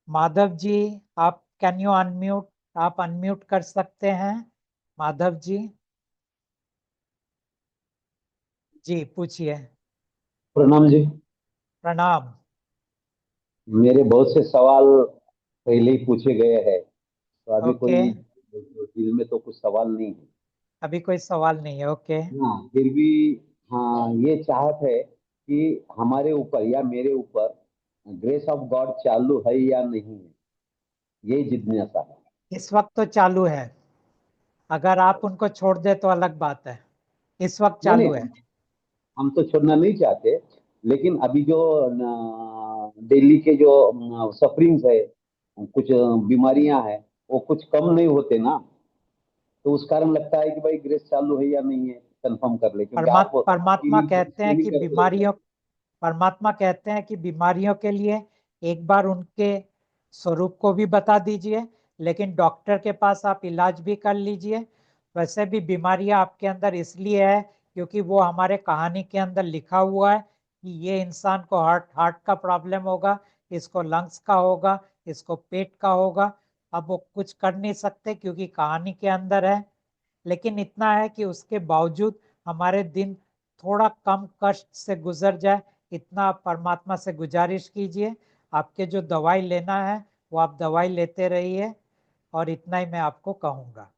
Madhav ji, आप कैन यू अनम्यूट, आप अनम्यूट कर सकते हैं माधव जी। जी पूछिए। प्रणाम जी। प्रणाम। मेरे बहुत से सवाल पहले ही पूछे गए हैं, तो अभी ओके, कोई दिल में तो कुछ सवाल नहीं है। अभी कोई सवाल नहीं है। ओके, हाँ फिर भी, हाँ ये चाहत है कि हमारे ऊपर या मेरे ऊपर ग्रेस ऑफ गॉड चालू है या नहीं है, ये जिज्ञासा है। इस वक्त तो चालू है, अगर आप उनको छोड़ दे तो अलग बात है। इस वक्त नहीं चालू नहीं, है। हम तो छोड़ना नहीं चाहते, लेकिन अभी जो दिल्ली के जो सफरिंग्स है, कुछ बीमारियां हैं, वो कुछ कम नहीं होते ना, तो उस कारण लगता है कि भाई ग्रेस चालू है या नहीं है, कंफर्म कर ले, क्योंकि आप परमात्मा कहते हैं नहीं कि करते हो। बीमारियों, परमात्मा कहते हैं कि बीमारियों के लिए एक बार उनके स्वरूप को भी बता दीजिए, लेकिन डॉक्टर के पास आप इलाज भी कर लीजिए। वैसे भी बीमारियां आपके अंदर इसलिए है क्योंकि वो हमारे कहानी के अंदर लिखा हुआ है कि ये इंसान को हार्ट हार्ट का प्रॉब्लम होगा, इसको लंग्स का होगा, इसको पेट का होगा। अब वो कुछ कर नहीं सकते क्योंकि कहानी के अंदर है। लेकिन इतना है कि उसके बावजूद हमारे दिन थोड़ा कम कष्ट से गुजर जाए, इतना आप परमात्मा से गुजारिश कीजिए, आपके जो दवाई लेना है वो आप दवाई लेते रहिए, और इतना ही मैं आपको कहूंगा।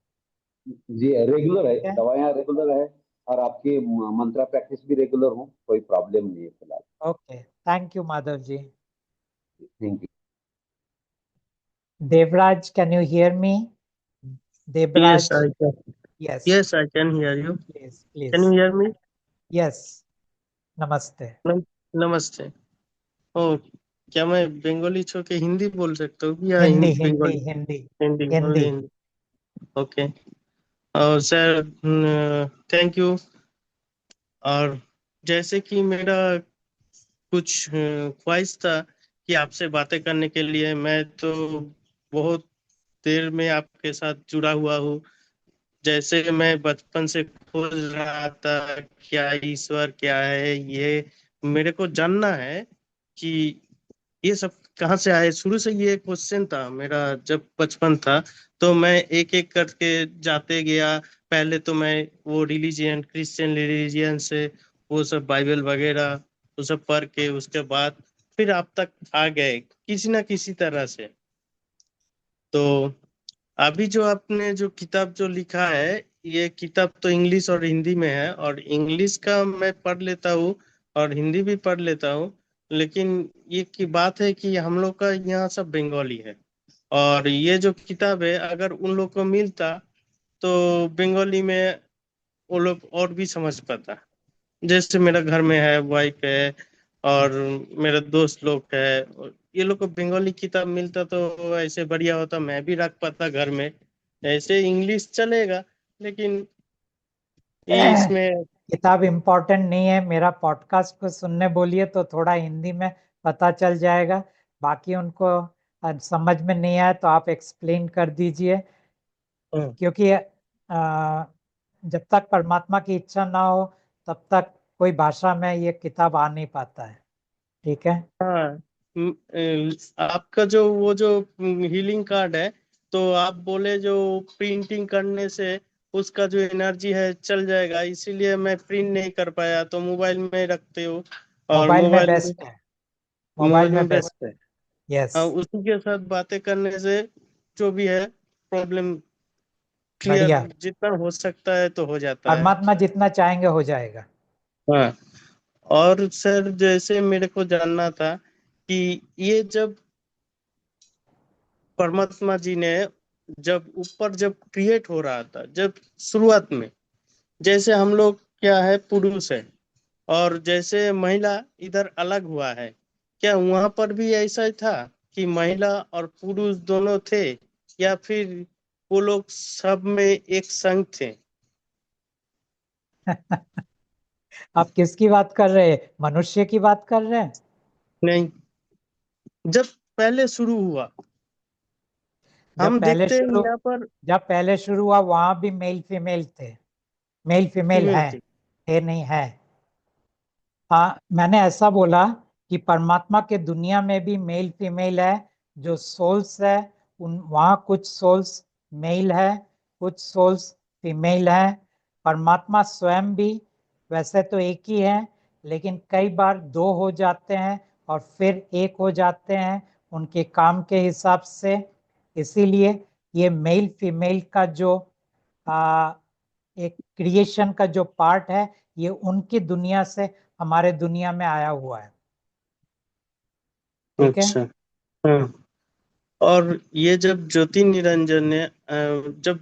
जी रेगुलर है, ठीक है, दवाइयाँ रेगुलर है, और आपकी मंत्रा प्रैक्टिस भी रेगुलर हो, कोई प्रॉब्लम नहीं है फिलहाल। Okay, thank you Madhav ji. Thank you. Devraj, can you hear me? Yes, Devraj, I can. Yes, Yes, I can hear you. Please Can you please. hear me? यस, नमस्ते। नम- नमस्ते। ओ, क्या मैं बंगाली छोड़ के हिंदी बोल सकता हूँ या हिंदी हिंदी बंगाली? हिंदी हिंदी, हिंदी। ओनली हिंदी। ओके। और सर, थैंक यू। और जैसे कि मेरा कुछ ख्वाहिश था कि आपसे बातें करने के लिए, मैं तो बहुत देर में आपके साथ जुड़ा हुआ हूँ। जैसे मैं बचपन से खोज रहा था क्या ईश्वर क्या है, ये मेरे को जानना है कि ये सब कहाँ से आए। शुरू से ये क्वेश्चन था मेरा, जब बचपन था तो मैं एक एक करके जाते गया। पहले तो मैं वो रिलीजियन, क्रिश्चियन रिलीजियन से वो सब बाइबल वगैरह वो सब पढ़ के, उसके बाद फिर आप तक आ गए किसी ना किसी तरह से। तो अभी जो आपने जो किताब जो लिखा है, ये किताब तो इंग्लिश और हिंदी में है, और इंग्लिश का मैं पढ़ लेता हूँ और हिंदी भी पढ़ लेता हूँ। लेकिन ये की बात है कि हम लोग का यहाँ सब बंगाली है, और ये जो किताब है अगर उन लोग को मिलता तो बंगाली में वो लोग और भी समझ पाता। जैसे मेरा घर में है, वाइफ है और मेरे दोस्त लोग है, और ये लोग को बंगाली किताब मिलता तो ऐसे बढ़िया होता, मैं भी रख पाता घर में। ऐसे इंग्लिश चलेगा, लेकिन ये इसमें। किताब इम्पोर्टेंट नहीं है, मेरा पॉडकास्ट को सुनने बोलिए तो थोड़ा हिंदी में पता चल जाएगा। बाकी उनको समझ में नहीं आया तो आप एक्सप्लेन कर दीजिए, क्योंकि जब तक परमात्मा की इच्छा ना हो तब तक कोई भाषा में ये किताब आ नहीं पाता है। ठीक है, हाँ। आपका जो वो जो हीलिंग कार्ड है, तो आप बोले जो प्रिंटिंग करने से उसका जो एनर्जी है चल जाएगा, इसीलिए मैं प्रिंट नहीं कर पाया, तो मोबाइल में रखते हो। और मोबाइल में बेस्ट है, मोबाइल मोबाइल में में बेस्ट। बेस्ट है। यस, हाँ, उसी के साथ बातें करने से जो भी है प्रॉब्लम क्लियर बढ़िया, जितना हो सकता है तो हो जाता है। परमात्मा जितना चाहेंगे हो जाएगा। हाँ। और सर, जैसे मेरे को जानना था कि ये जब परमात्मा जी ने जब ऊपर जब क्रिएट हो रहा था, जब शुरुआत में, जैसे हम लोग क्या है पुरुष है, और जैसे महिला इधर अलग हुआ है, क्या वहां पर भी ऐसा ही था कि महिला और पुरुष दोनों थे, या फिर वो लोग सब में एक संग थे? आप किसकी बात कर रहे हैं? मनुष्य की बात कर रहे हैं? नहीं, जब पहले शुरू हुआ जब हम पहले देखते हैं शुरू यहाँ पर जब पहले शुरू हुआ वहां भी मेल फीमेल थे, मेल फीमेल फीमेल है, थी। थे नहीं है। मैंने ऐसा बोला कि परमात्मा के दुनिया में भी मेल फीमेल है, जो सोल्स है उन वहाँ कुछ सोल्स मेल है, कुछ सोल्स फीमेल है। परमात्मा स्वयं भी वैसे तो एक ही है, लेकिन कई बार दो हो जाते हैं और फिर एक हो जाते हैं उनके काम के हिसाब से। इसीलिए ये मेल फीमेल का जो आ, एक क्रिएशन का जो पार्ट है, ये उनकी दुनिया से हमारे दुनिया में आया हुआ है। ठीक है, अच्छा। हाँ। और ये जब ज्योति निरंजन ने जब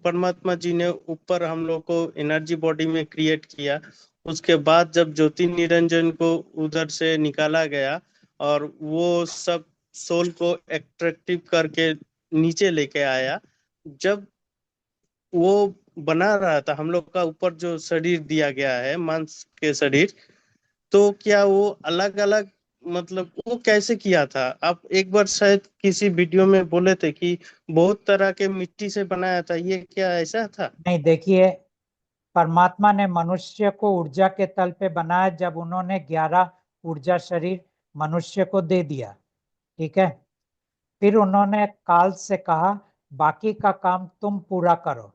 परमात्मा जी ने ऊपर हम लोग को एनर्जी बॉडी में क्रिएट किया, उसके बाद जब ज्योति निरंजन को उधर से निकाला गया और वो सब सोल को एक्ट्रैक्टिव करके नीचे लेके आया, जब वो बना रहा था हम लोग का ऊपर जो शरीर दिया गया है, मांस के शरीर, तो क्या वो अलग अलग, मतलब वो कैसे किया था? आप एक बार शायद किसी वीडियो में बोले थे कि बहुत तरह के मिट्टी से बनाया था, ये क्या ऐसा था? नहीं देखिए, परमात्मा ने मनुष्य को ऊर्जा के तल पे बनाया जब उन्होंने 11 ऊर्जा शरीर मनुष्य को दे दिया। ठीक है, फिर उन्होंने काल से कहा बाकी का काम तुम पूरा करो।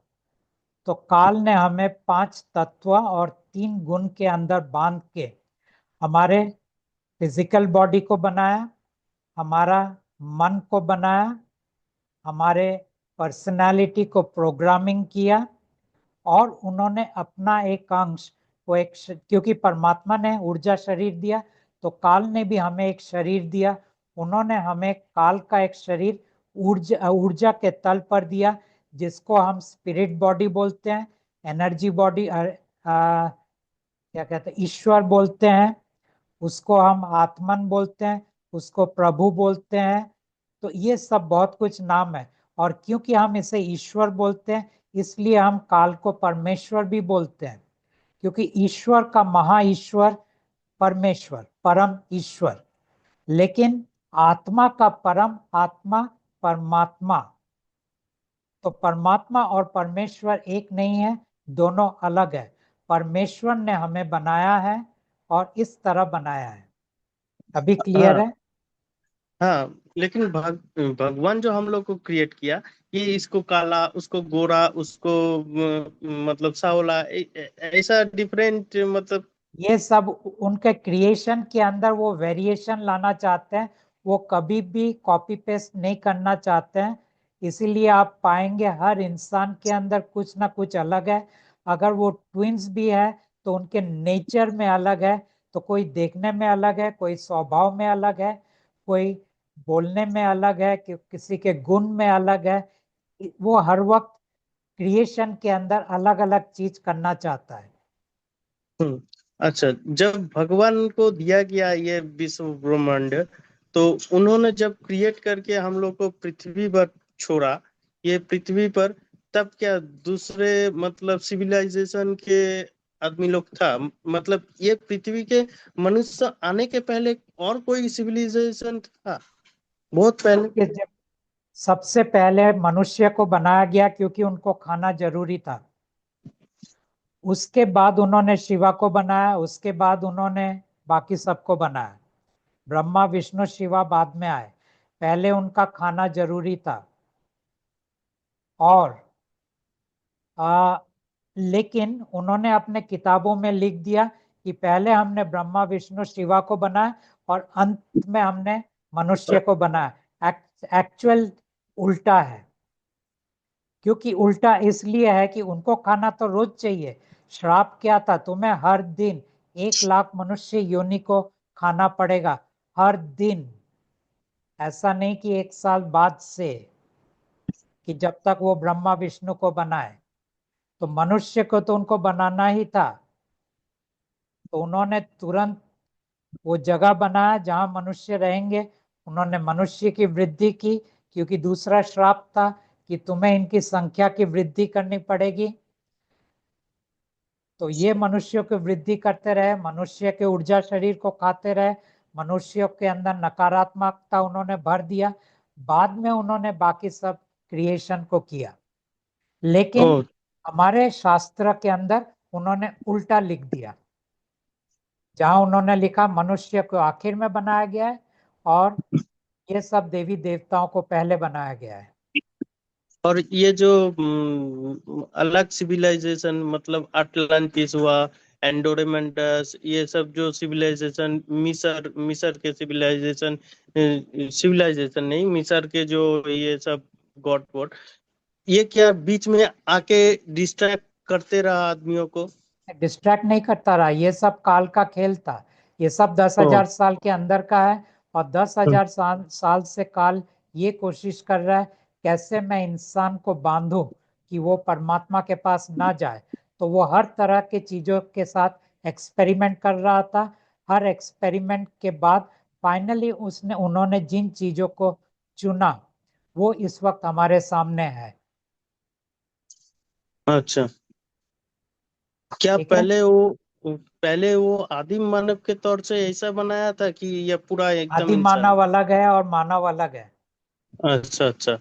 तो काल ने हमें 5 तत्व और 3 गुण के अंदर बांध के हमारे फिजिकल बॉडी को बनाया, हमारा मन को बनाया, हमारे पर्सनालिटी को प्रोग्रामिंग किया, और उन्होंने अपना एक अंश को क्योंकि परमात्मा ने ऊर्जा शरीर दिया, तो काल ने भी हमें एक शरीर दिया। उन्होंने हमें काल का एक शरीर ऊर्जा के तल पर दिया, जिसको हम स्पिरिट बॉडी बोलते हैं, एनर्जी बॉडी क्या कहते हैं, ईश्वर बोलते हैं, उसको हम आत्मन बोलते हैं, उसको प्रभु बोलते हैं। तो ये सब बहुत कुछ नाम है। और क्योंकि हम इसे ईश्वर बोलते हैं, इसलिए हम काल को परमेश्वर भी बोलते हैं, क्योंकि ईश्वर का महा ईश्वर परमेश्वर, परम ईश्वर। लेकिन आत्मा का परम आत्मा परमात्मा। तो परमात्मा और परमेश्वर एक नहीं है, दोनों अलग है। परमेश्वर ने हमें बनाया है और इस तरह बनाया है। अभी क्लियर हाँ है? हाँ, लेकिन भगवान जो हम लोग को क्रिएट किया, ये इसको काला, उसको गोरा, उसको मतलब सावला, ऐसा डिफरेंट मतलब। ये सब उनके क्रिएशन के अंदर वो वेरिएशन लाना चाहते हैं, वो कभी भी कॉपी पेस्ट नहीं करना चाहते हैं। इसीलिए आप पाएंगे हर इंसान के अंदर कुछ ना कुछ अलग है। अगर वो ट्विंस भी है तो उनके नेचर में अलग है। तो कोई देखने में अलग है, कोई स्वभाव में अलग है, कोई बोलने में अलग है, कि किसी के गुण में अलग है। वो हर वक्त क्रिएशन के अंदर अलग अलग चीज करना चाहता है। हम्म, अच्छा, जब भगवान को दिया गया ये विश्व ब्रह्मांड, तो उन्होंने जब क्रिएट करके हम लोग को पृथ्वी पर छोड़ा, ये पृथ्वी पर, तब क्या दूसरे मतलब सिविलाइजेशन के आदमी लोग था? मतलब ये पृथ्वी के मनुष्य आने के पहले और कोई सिविलाइजेशन था बहुत पहले? कि जब सबसे पहले मनुष्य को बनाया गया क्योंकि उनको खाना जरूरी था। उसके बाद उन्होंने शिवा को बनाया, उसके बाद उन्होंने बाकी सबको बनाया। ब्रह्मा विष्णु शिवा बाद में आए, पहले उनका खाना जरूरी था। और लेकिन उन्होंने अपने किताबों में लिख दिया कि पहले हमने ब्रह्मा विष्णु शिवा को बनाया और अंत में हमने मनुष्य को बनाया। एक्चुअल उल्टा है। क्योंकि उल्टा इसलिए है कि उनको खाना तो रोज चाहिए। श्राप क्या था? तुम्हें हर दिन 1 लाख मनुष्य योनि को खाना पड़ेगा, हर दिन। ऐसा नहीं कि 1 साल बाद से, कि जब तक वो ब्रह्मा विष्णु को बनाए। तो मनुष्य को तो उनको बनाना ही था। तो उन्होंने तुरंत वो जगह बनाया जहां मनुष्य रहेंगे। उन्होंने मनुष्य की वृद्धि की, क्योंकि दूसरा श्राप था कि तुम्हें इनकी संख्या की वृद्धि करनी पड़ेगी। तो ये मनुष्यों की वृद्धि करते रहे, मनुष्य के ऊर्जा शरीर को खाते रहे, मनुष्यों के अंदर नकारात्मकता उन्होंने भर दिया। बाद में उन्होंने बाकी सब क्रिएशन को किया। लेकिन ओ, हमारे शास्त्र के अंदर उन्होंने उल्टा लिख दिया। जहां उन्होंने लिखा मनुष्य को आखिर में बनाया गया है, और ये सब देवी देवताओं को पहले बनाया गया है। और ये जो अलग सिविलाइजेशन, मतलब अटलांटिस हुआ, एंडोरेमेंटस, ये सब जो सिविलाइजेशन, मिस्र, मिस्र के सिविलाइजेशन, सिविलाइजेशन नहीं, मिस्र के जो ये सब गॉड वॉड, ये क्या बीच में आके डिस्ट्रैक्ट करते रहा आदमियों को? डिस्ट्रैक्ट नहीं करता रहा, ये सब काल का खेल था। ये सब 10,000 साल के अंदर का है। और 10,000 साल से काल ये कोशिश कर रहा है कैसे मैं इंसान को बांधूं कि वो परमात्मा के पास ना जाए। तो वो हर तरह के चीजों के साथ एक्सपेरिमेंट कर रहा था। हर एक्सपेरिमेंट के बाद फाइनली उन्होंने जिन चीजों को चुना, वो इस वक्त हमारे सामने है। अच्छा, क्या ठीक है? पहले वो आदिम मानव के तौर से ऐसा बनाया था कि यह पूरा एकदम आदि इंसान? मानव अलग है और मानव अलग है। अच्छा अच्छा।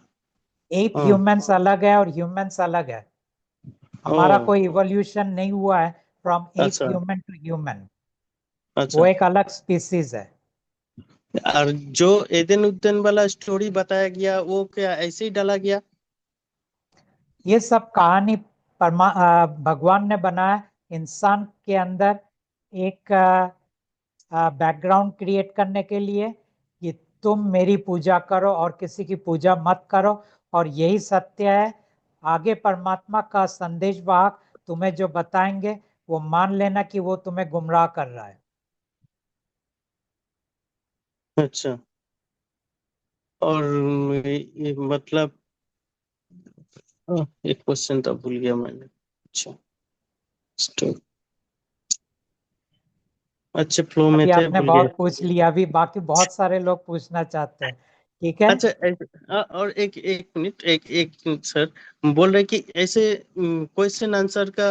एप हाँ। ह्यूमंस अलग है और ह्यूमंस अलग है। ओ, हमारा कोई इवोल्यूशन नहीं हुआ है फ्रॉम एप अच्छा ह्यूमन टू ह्यूमन। वो अच्छा। एक अलग स्पीसीज है। और जो एदन उद्दन वाला स्टोरी बताया गया, वो क्या ऐसे ही डाला गया? ये सब कहानी भगवान ने बनाया। इंसान के अंदर एक बैकग्राउंड क्रिएट करने के लिए कि तुम मेरी पूजा करो और किसी की पूजा मत करो, और यही सत्य है। आगे परमात्मा का संदेश वाहक तुम्हें जो बताएंगे वो मान लेना कि वो तुम्हें गुमराह कर रहा है। अच्छा, और मतलब एक क्वेश्चन तो भूल गया मैंने। अच्छा, स्टोरी, अच्छे फ्लो में अभी थे, आपने भूल गए। बहुत पूछ लिया, अभी बाकी बहुत सारे लोग पूछना चाहते हैं। ठीक है। अच्छा, और एक एक मिनट, एक एक मिनट सर, बोल रहे कि ऐसे क्वेश्चन आंसर का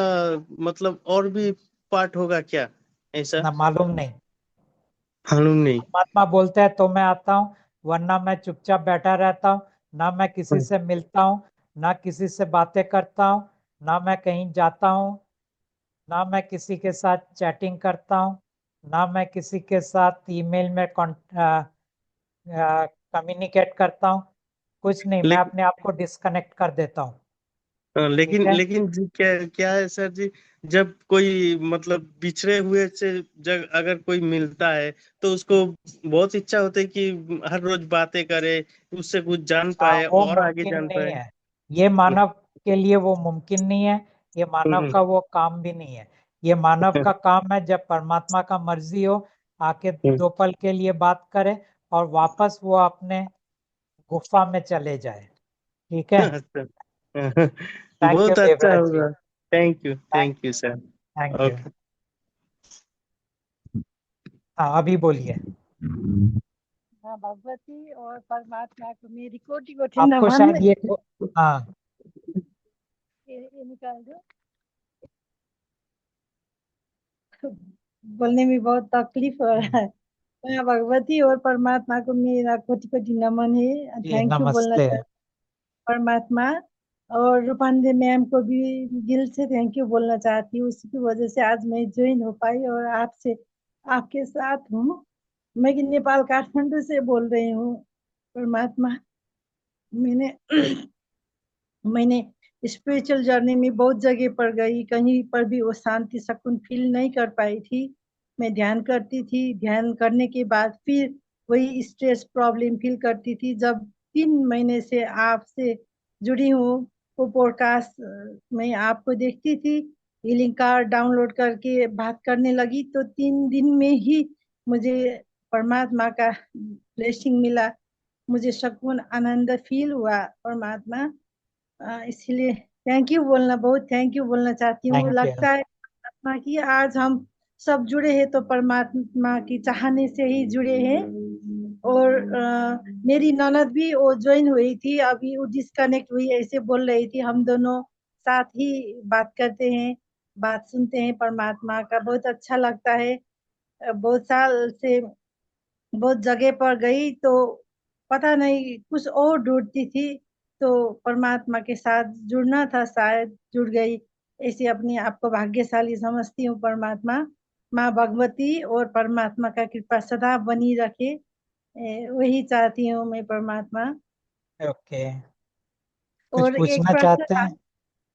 मतलब और भी पार्ट होगा क्या, ऐसा? ना, मालूम नहीं। मालूम नहीं। परमात्मा बोलते हैं तो मैं आता हूँ, वरना मैं चुपचाप बैठा रहता हूँ। ना मैं किसी से मिलता हूँ, ना किसी से बातें करता हूँ, ना मैं कहीं जाता हूँ, ना मैं किसी के साथ चैटिंग करता हूँ, ना मैं किसी के साथ ईमेल में कम्युनिकेट करता हूँ। कुछ नहीं, मैं लेकिन अपने आप को डिस्कनेक्ट कर देता हूँ। ठीक लेकिन है। लेकिन जी, क्या क्या है सर जी, जब कोई मतलब बिछड़े हुए से जब अगर कोई मिलता है तो उसको बहुत इच्छा होती है कि हर रोज बातें करे, उससे कुछ जान पाए वो और आगे मुमकिन जान नहीं पाए। है। ये मानव के लिए वो मुमकिन नहीं है। ये मानव हम्म, का वो काम भी नहीं है। ये मानव का काम है, जब परमात्मा का मर्जी हो आके हम्म, 2 पल के लिए बात करे और वापस वो अपने गुफा में चले जाए। ठीक है। अच्छा, थैंक यू बहुत अच्छा देवराज जी। होगा। Thank thank you sir. Thank you. Okay. हाँ, अभी बोलिए। हाँ, भगवती और परमात्मा को मेरी कोटि कोटि आपको नमन। शायद हाँ, ये निकाल दो, बोलने में बहुत तकलीफ हो रहा है। हाँ, भगवती और परमात्मा को मेरा कोटि कोटि नमन है, जी थैंक यू बोलना नमस्ते। चाहती हूँ परमात्मा। और रूपांदे मैम को भी दिल से थैंक यू बोलना चाहती हूँ, उसी की वजह से आज मैं ज्वाइन हो पाई और आपसे आपके साथ हूँ। मैं नेपाल काठमांडू से बोल रही हूँ। परमात्मा, मैंने मैंने स्पिरिचुअल जर्नी में बहुत जगह पर गई, कहीं पर भी वो शांति सुकून फील नहीं कर पाई थी। मैं ध्यान करती थी, ध्यान करने के बाद फिर वही स्ट्रेस प्रॉब्लम फील करती थी। जब 3 महीने से आपसे जुड़ी हूँ, वो पॉडकास्ट मैं आपको देखती थी, हीलिंग कार्ड डाउनलोड करके बात करने लगी, तो 3 दिन में ही मुझे परमात्मा का ब्लेसिंग मिला। मुझे सुकून आनंद फील हुआ। परमात्मा, इसलिए थैंक यू बोलना, बहुत थैंक यू बोलना चाहती हूँ। Thank you. लगता है परमात्मा की आज हम सब जुड़े हैं तो परमात्मा की चाहने से ही जुड़े हैं। और मेरी ननद भी वो ज्वाइन हुई थी, अभी वो डिस्कनेक्ट हुई, ऐसे बोल रही थी। हम दोनों साथ ही बात करते हैं, बात सुनते हैं। परमात्मा का बहुत अच्छा लगता है। बहुत साल से बहुत जगह पर गई तो पता नहीं कुछ और ढूंढती थी, तो परमात्मा के साथ जुड़ना था, शायद जुड़ गई। ऐसे अपने आप को भाग्यशाली समझती हूँ। परमात्मा, माँ भगवती और परमात्मा का कृपा सदा बनी रखे, वही चाहती हूँ मैं। परमात्मा, ओके, कुछ और एक पूछना प्रश्न चाहते था। हैं?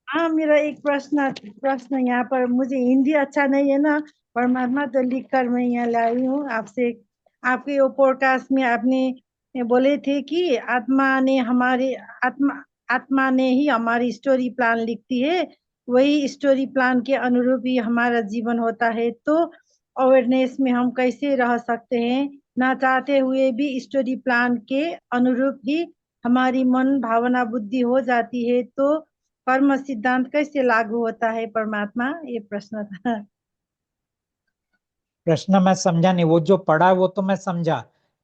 हाँ, मेरा एक प्रश्न प्रश्न यहाँ पर, मुझे हिंदी अच्छा नहीं है ना परमात्मा, तो लिख कर मैं यहाँ लाई हूँ आपसे। आपके वो पॉडकास्ट में आपने बोले थे कि आत्मा आत्मा ने ही हमारी स्टोरी प्लान लिखती है, वही स्टोरी प्लान के अनुरूप ही हमारा जीवन होता है। तो अवेयरनेस में हम कैसे रह सकते हैं, ना चाहते हुए भी स्टोरी प्लान के अनुरूप ही हमारी मन भावना बुद्धि हो जाती है, तो कर्म सिद्धांत कैसे लागू होता है? परमात्मा, ये प्रश्न था। प्रश्न मैं समझा नहीं, वो जो पढ़ा है वो तो मैं समझा,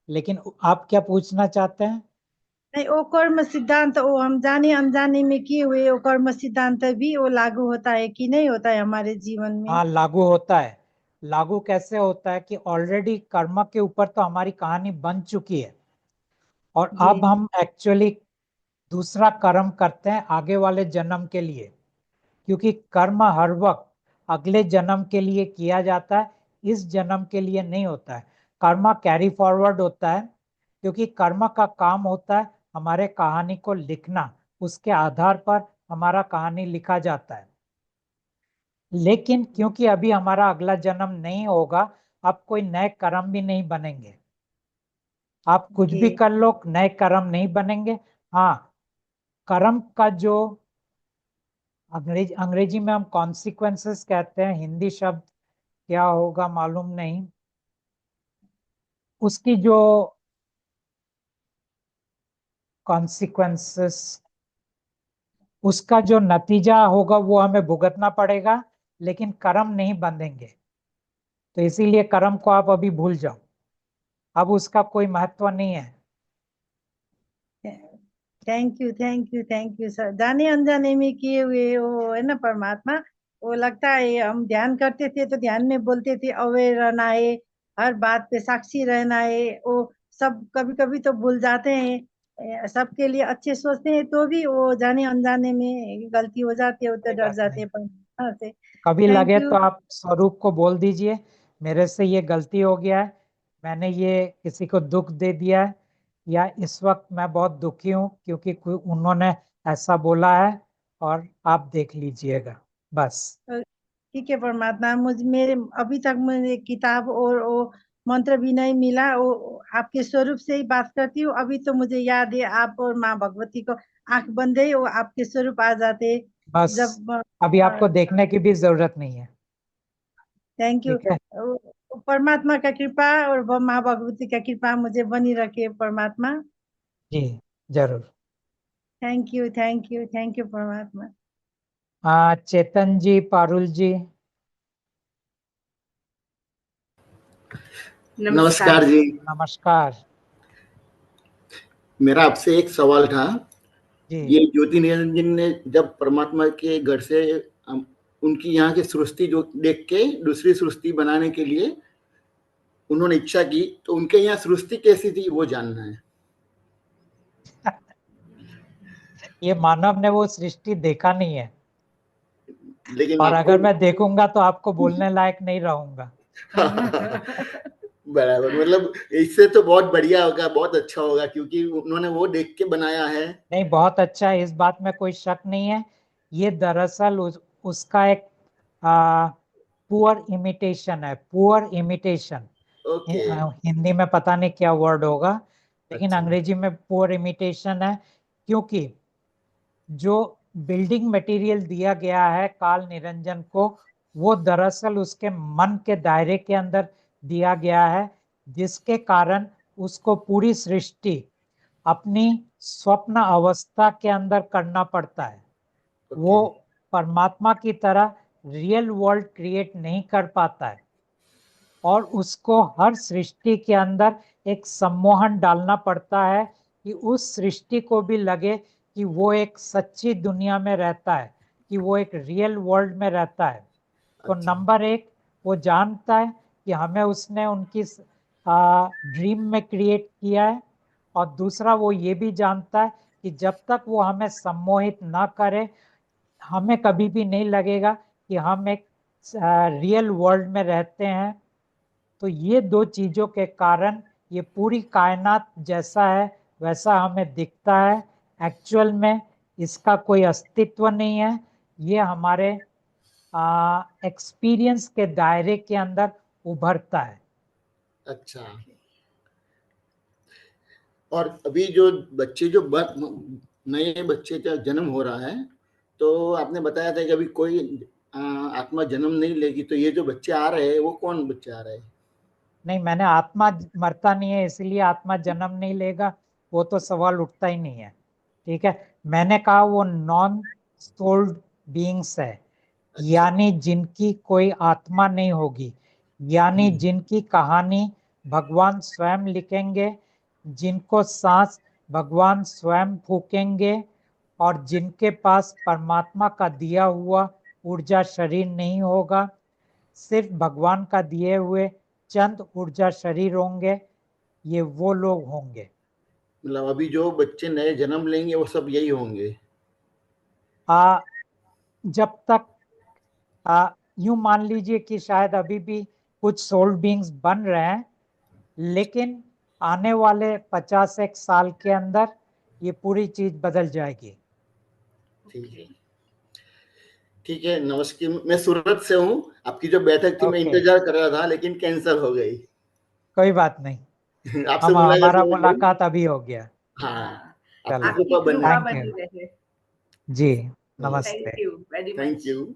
लेकिन आप क्या पूछना चाहते हैं? नहीं, वो कर्म सिद्धांत वो हम जाने अनजाने में किए हुए वो कर्म सिद्धांत भी वो लागू होता है कि नहीं होता है हमारे जीवन में? हाँ, लागू होता है। लागू कैसे होता है कि ऑलरेडी कर्म के ऊपर तो हमारी कहानी बन चुकी है, और जी। अब हम एक्चुअली दूसरा कर्म करते हैं आगे वाले जन्म के लिए, क्योंकि कर्म हर वक्त अगले जन्म के लिए किया जाता है, इस जन्म के लिए नहीं होता है। कर्म कैरी फॉरवर्ड होता है, क्योंकि कर्म का काम होता है हमारे कहानी को लिखना, उसके आधार पर हमारा कहानी लिखा जाता है। लेकिन क्योंकि अभी हमारा अगला जन्म नहीं होगा, अब कोई नए कर्म भी नहीं बनेंगे। आप कुछ भी ओके कर लो, नए कर्म नहीं बनेंगे। हाँ, कर्म का जो अंग्रेजी में हम कॉन्सिक्वेंसेस कहते हैं, हिंदी शब्द क्या होगा मालूम नहीं, उसकी जो कॉन्सिक्वेंसेस, उसका जो नतीजा होगा वो हमें भुगतना पड़ेगा, लेकिन कर्म नहीं बंधेंगे। तो इसीलिए कर्म को आप अभी भूल जाओ, अब उसका कोई महत्व नहीं है। Thank you sir. जाने अनजाने में किए हुए वो है ना परमात्मा, वो लगता है हम ध्यान करते थे तो ध्यान में बोलते थे अवेयर रहना है, हर बात पे साक्षी रहना है, वो सब कभी कभी तो भूल जाते हैं। सबके लिए अच्छे सोचते हैं तो भी वो जाने अनजाने में गलती हो जाती है, वो तो कोई डर बात जाते नहीं, हैं परमात्मा से। कभी थैंक लगे यू। तो आप स्वरूप को बोल दीजिए, मेरे से ये गलती हो गया है, मैंने ये किसी को दुख दे दिया है, या इस वक्त मैं बहुत दुखी हूँ क्योंकि उन्होंने ऐसा बोला है, और आप देख लीजिएगा बस। ठीक है परमात्मा, मेरे अभी तक मुझे किताब और वो मंत्र भी नहीं मिला, वो आपके स्वरूप से ही बात करती हूँ। अभी तो मुझे याद है आप और माँ भगवती को आंख बंद है वो आपके स्वरूप आ जाते बस जब। अभी आपको देखने की भी जरूरत नहीं है। Thank you. ठीक है, परमात्मा का कृपा और माँ भगवती का कृपा मुझे बनी रखे परमात्मा। जी जरूर। थैंक यू परमात्मा। चेतन जी, पारुल जी। नमस्कार जी। नमस्कार मेरा आपसे एक सवाल था। जी। ये ज्योति निरंजन ने जब परमात्मा के घर से उनकी यहाँ की सृष्टि जो देख के दूसरी सृष्टि बनाने के लिए उन्होंने इच्छा की, तो उनके यहाँ सृष्टि कैसी थी वो जानना है। ये मानव ने वो सृष्टि देखा नहीं है, लेकिन और आपको अगर मैं देखूंगा तो आपको बोलने लायक नहीं रहूंगा। बराबर, मतलब इससे तो बहुत बढ़िया होगा, बहुत अच्छा होगा, क्योंकि उन्होंने वो देख के बनाया है। नहीं, बहुत अच्छा है, इस बात में कोई शक नहीं है। ये दरअसल उसका एक पुअर इमिटेशन है, पुअर इमिटेशन। ओके। हिंदी में पता नहीं क्या वर्ड होगा, लेकिन अच्छा। अंग्रेजी में पुअर इमिटेशन है। क्योंकि जो बिल्डिंग मटेरियल दिया गया है काल निरंजन को, वो दरअसल उसके मन के दायरे के अंदर दिया गया है, जिसके कारण उसको पूरी सृष्टि अपनी स्वप्न अवस्था के अंदर करना पड़ता है। वो ओके। परमात्मा की तरह रियल वर्ल्ड क्रिएट नहीं कर पाता है, और उसको हर सृष्टि के अंदर एक सम्मोहन डालना पड़ता है कि उस सृष्टि को भी लगे कि वो एक सच्ची दुनिया में रहता है, कि वो एक रियल वर्ल्ड में रहता है। तो अच्छा। नंबर एक, वो जानता है कि हमें उसने उनकी ड्रीम में क्रिएट किया है, और दूसरा वो ये भी जानता है कि जब तक वो हमें सम्मोहित ना करे, हमें कभी भी नहीं लगेगा कि हम एक रियल वर्ल्ड में रहते हैं। तो ये दो चीजों के कारण ये पूरी कायनात जैसा है वैसा हमें दिखता है। एक्चुअल में इसका कोई अस्तित्व नहीं है, ये हमारे एक्सपीरियंस के दायरे के अंदर उभरता है। अच्छा। और अभी जो बच्चे जो नए बच्चे का जन्म हो रहा है, तो आपने बताया था कि अभी कोई आत्मा जन्म नहीं लेगी, तो ये जो बच्चे आ रहे हैं वो कौन बच्चे आ रहे हैं? नहीं, मैंने आत्मा मरता नहीं है इसलिए आत्मा जन्म नहीं लेगा, वो तो सवाल उठता ही नहीं है। ठीक है, मैंने कहा वो नॉन सोल्ड बीइंग्स है, अच्छा। यानी जिनकी कोई आत्मा नहीं होगी, यानी जिनकी कहानी भगवान स्वयं लिखेंगे, जिनको सांस भगवान स्वयं फूकेंगे, और जिनके पास परमात्मा का दिया हुआ ऊर्जा शरीर नहीं होगा, सिर्फ भगवान का दिए हुए चंद ऊर्जा शरीर होंगे, ये वो लोग होंगे। मतलब अभी जो बच्चे नए जन्म लेंगे वो सब यही होंगे? आ जब तक यूं मान लीजिए कि शायद अभी भी कुछ सोल बीइंग्स बन रहे हैं, लेकिन आने वाले 50 एक साल के अंदर ये पूरी चीज बदल जाएगी। ठीक है। ठीक है, नमस्कार। मैं सूरत से हूँ। आपकी जो बैठक थी मैं Okay. इंतजार कर रहा था, लेकिन कैंसिल हो गई। कोई बात नहीं, आपसे मुलाकात हमारा हो गई। मुलाकात अभी हो गया। हाँ, चलो, आपकी आपकी कृपा बनी। कृपा Thank बनी you. रहे। जी, नमस्ते। नमस्ते। Thank you very thank much. You.